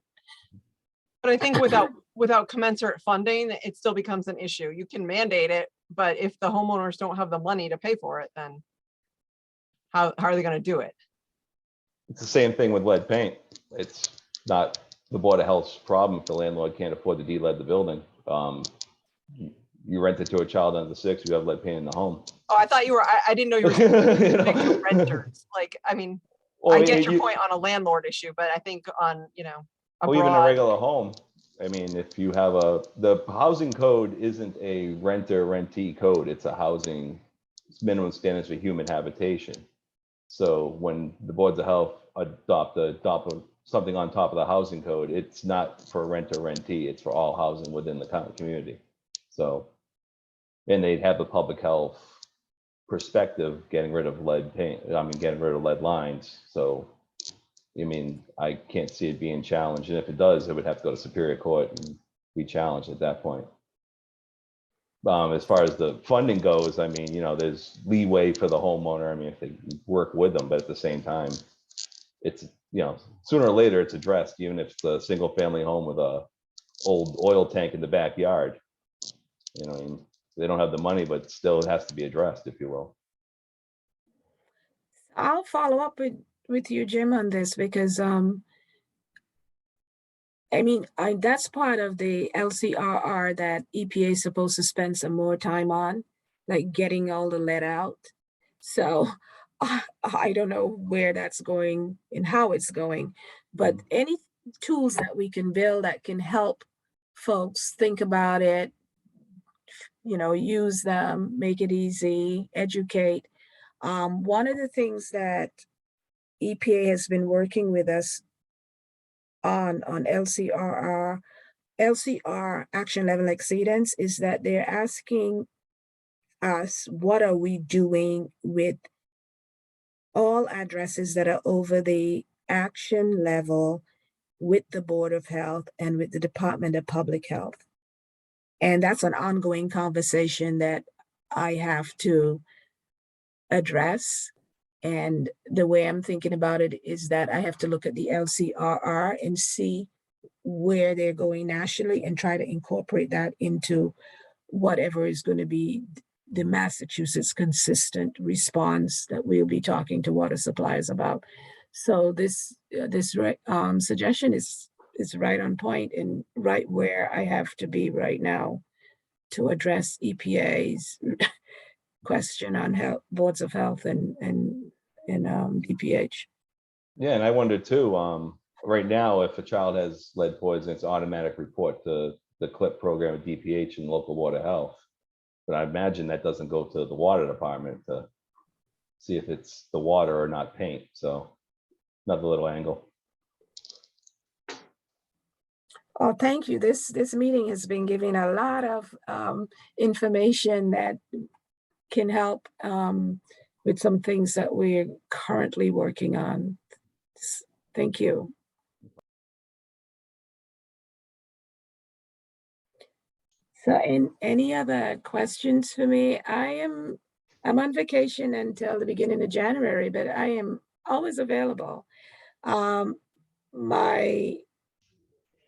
But I think without commensurate funding, it still becomes an issue. You can mandate it, but if the homeowners don't have the money to pay for it, then how are they going to do it? It's the same thing with lead paint. It's not the Board of Health's problem if the landlord can't afford to de-lead the building. You rent it to a child under 6, you have lead paint in the home. Oh, I thought you were, I didn't know you were specific to renters. Like, I mean, I get your point on a landlord issue, but I think on, Or even a abroad, regular home. I mean, if you have the housing code isn't a renter-rentee code, it's a housing minimum standards for human habitation. So when the boards of health adopt something on top of the housing code, it's not for renter-rentee, it's for all housing within the community. So, and they'd have the public health perspective, getting rid of lead paint, getting rid of lead lines. So, I mean, I can't see it being challenged. And if it does, it would have to go to Superior Court and be challenged at that point. As far as the funding goes, I mean, there's leeway for the homeowner. I mean, if they work with them, but at the same time, it's, sooner or later it's addressed, even if it's a single family home with a old oil tank in the backyard. I mean, they don't have the money, but still it has to be addressed, if you will. I'll follow up with you, Jim, on this because I mean, that's part of the LCRR that EPA is supposed to spend some more time on, like getting all the lead out. So I don't know where that's going and how it's going, but any tools that we can build that can help folks think about it, use them, make it easy, educate. One of the things that EPA has been working with us on LCRR, LCR action level exceedance, is that they're asking us, what are we doing with all addresses that are over the action level with the Board of Health and with the Department of Public Health? And that's an ongoing conversation that I have to address. And the way I'm thinking about it is that I have to look at the LCRR and see where they're going nationally and try to incorporate that into whatever is going to be the Massachusetts consistent response that we'll be talking to water suppliers about. So this suggestion is right on point and right where I have to be right now to address EPA's question on boards of health and DPH. Yeah, and I wonder too, right now, if a child has lead poisoning, it's automatic report to the CLIP program at DPH and local water health. But I imagine that doesn't go to the water department to see if it's the water or not paint. So another little angle. Oh, thank you. This meeting has been giving a lot of information that can help with some things that we're currently working on. Thank you. So, any other questions for me? I'm on vacation until the beginning of January, but I am always available. I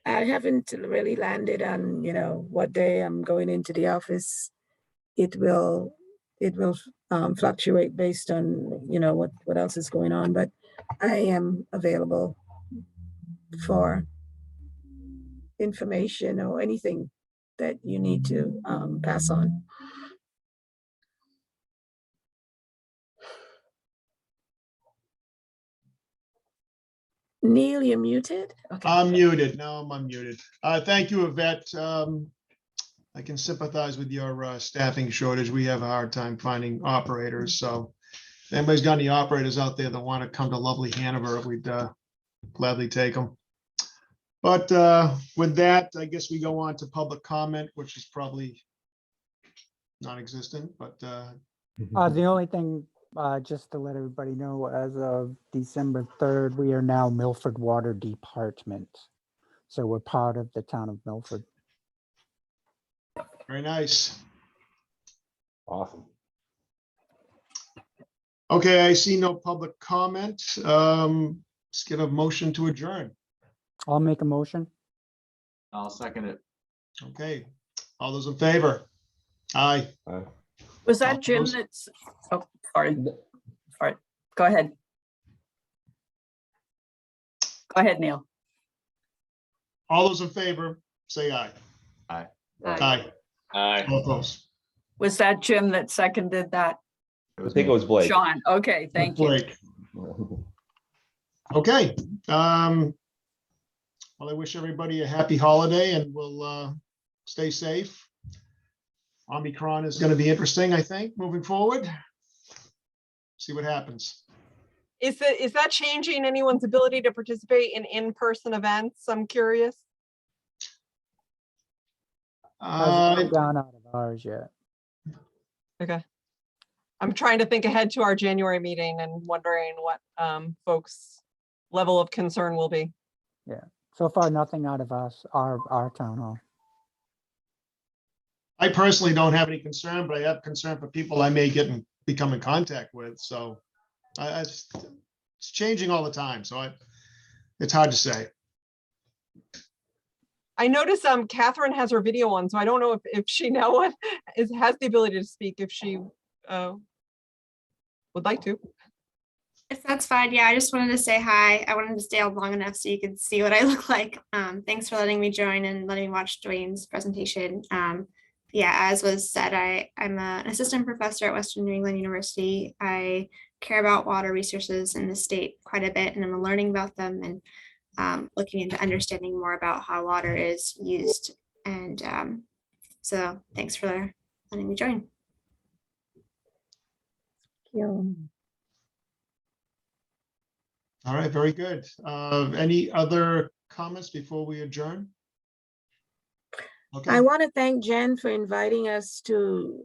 haven't really landed on, what day I'm going into the office. It will fluctuate based on, what else is going on, but I am available for information or anything that you need to pass on. Neil, you're muted? Okay. I'm muted. Now I'm unmuted. Thank you, Yvette. I can sympathize with your staffing shortage. We have a hard time finding operators. So if anybody's got any operators out there that want to come to lovely Hanover, we'd gladly take them. But with that, I guess we go on to public comment, which is probably non-existent, but The only thing, just to let everybody know, as of December 3rd, we are now Milford Water Department. So we're part of the town of Milford. very nice. Awesome. Okay, I see no public comment. Let's get a motion to adjourn. I'll make a motion. I'll second it. Okay, all those in favor? Aye. Was that All Jim those- that's, oh, sorry. Sorry, go ahead. Go ahead, Neil. All those in favor, say aye. Aye. Aye. Aye. All opposed. Was that Jim that seconded that? It I was think it me. was Blake. Sean, okay, thank you. Blake. Okay. Well, I wish everybody a happy holiday and we'll stay safe. Omicron is going to be interesting, I think, moving forward. See what happens. Is that changing anyone's ability to participate in in-person events? I'm curious. Hasn't gone out of ours yet. Okay. I'm trying to think ahead to our January meeting and wondering what folks' level of concern will be. So far, nothing out of us, our town hall. I personally don't have any concern, but I have concern for people I may get and become in contact with. So it's changing all the time. So it's hard to say. I notice Catherine has her video on, so I don't know if she now has the ability to speak if she would like to. If that's fine, yeah, I just wanted to say hi. I wanted to stay on long enough so you could see what I look like. Thanks for letting me join and letting me watch Dwayne's presentation. Yeah, as was said, I'm an assistant professor at Western New England University. I care about water resources in the state quite a bit, and I'm learning about them and looking into understanding more about how water is used. And so thanks for letting me join. All right, very good. Any other comments before we adjourn? Okay. I want to thank Jen for inviting us to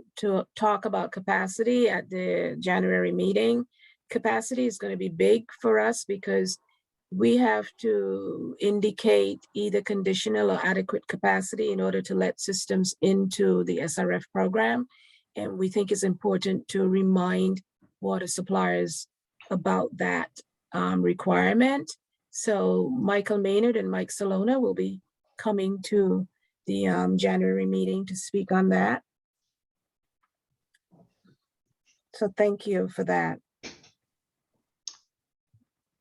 talk about capacity at the January meeting. Capacity is going to be big for us because we have to indicate either conditional or adequate capacity in order to let systems into the SRF program. And we think it's important to remind water suppliers about that requirement. So Michael Maynard and Mike Salona will be coming to the January meeting to speak on that. So thank you for that.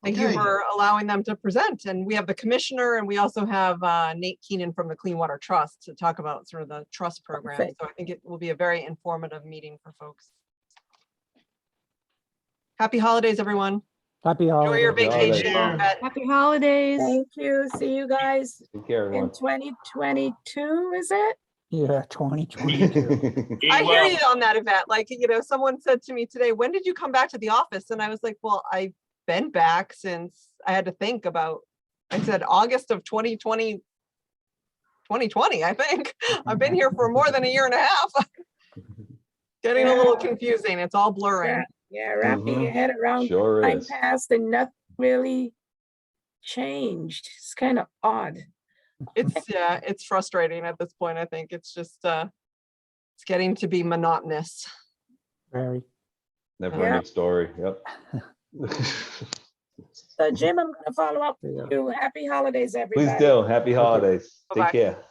Thank you Okay. for allowing them to present. And we have the commissioner and we also have Nate Keenan from the Clean Water Trust to talk about sort of the trust program. Perfect. So I think it will be a very informative meeting for folks. Happy holidays, everyone. Happy Enjoy your holidays. holidays. vacation. Yeah. Yvette. Happy holidays. Thank you. See you guys Take care, in everyone. 2022, is it? Yeah, 2022. I hear you on that, Yvette. Like, someone said to me today, when did you come back to the office? And I was like, well, I've been back since I had to think about, I said August of 2020, I think. I've been here for more than a year and a half. Getting a little confusing. It's all blurring. Yeah, wrapping your Mhm. head around Sure time is. passed and nothing really changed. It's kind of odd. It's frustrating at this point. I think it's just, it's getting to be monotonous. Very. Never Yeah. ending story. Yep. So Jim, I'm gonna follow up with you. Happy holidays, everybody. Please do. Happy holidays. Bye-bye. Take care.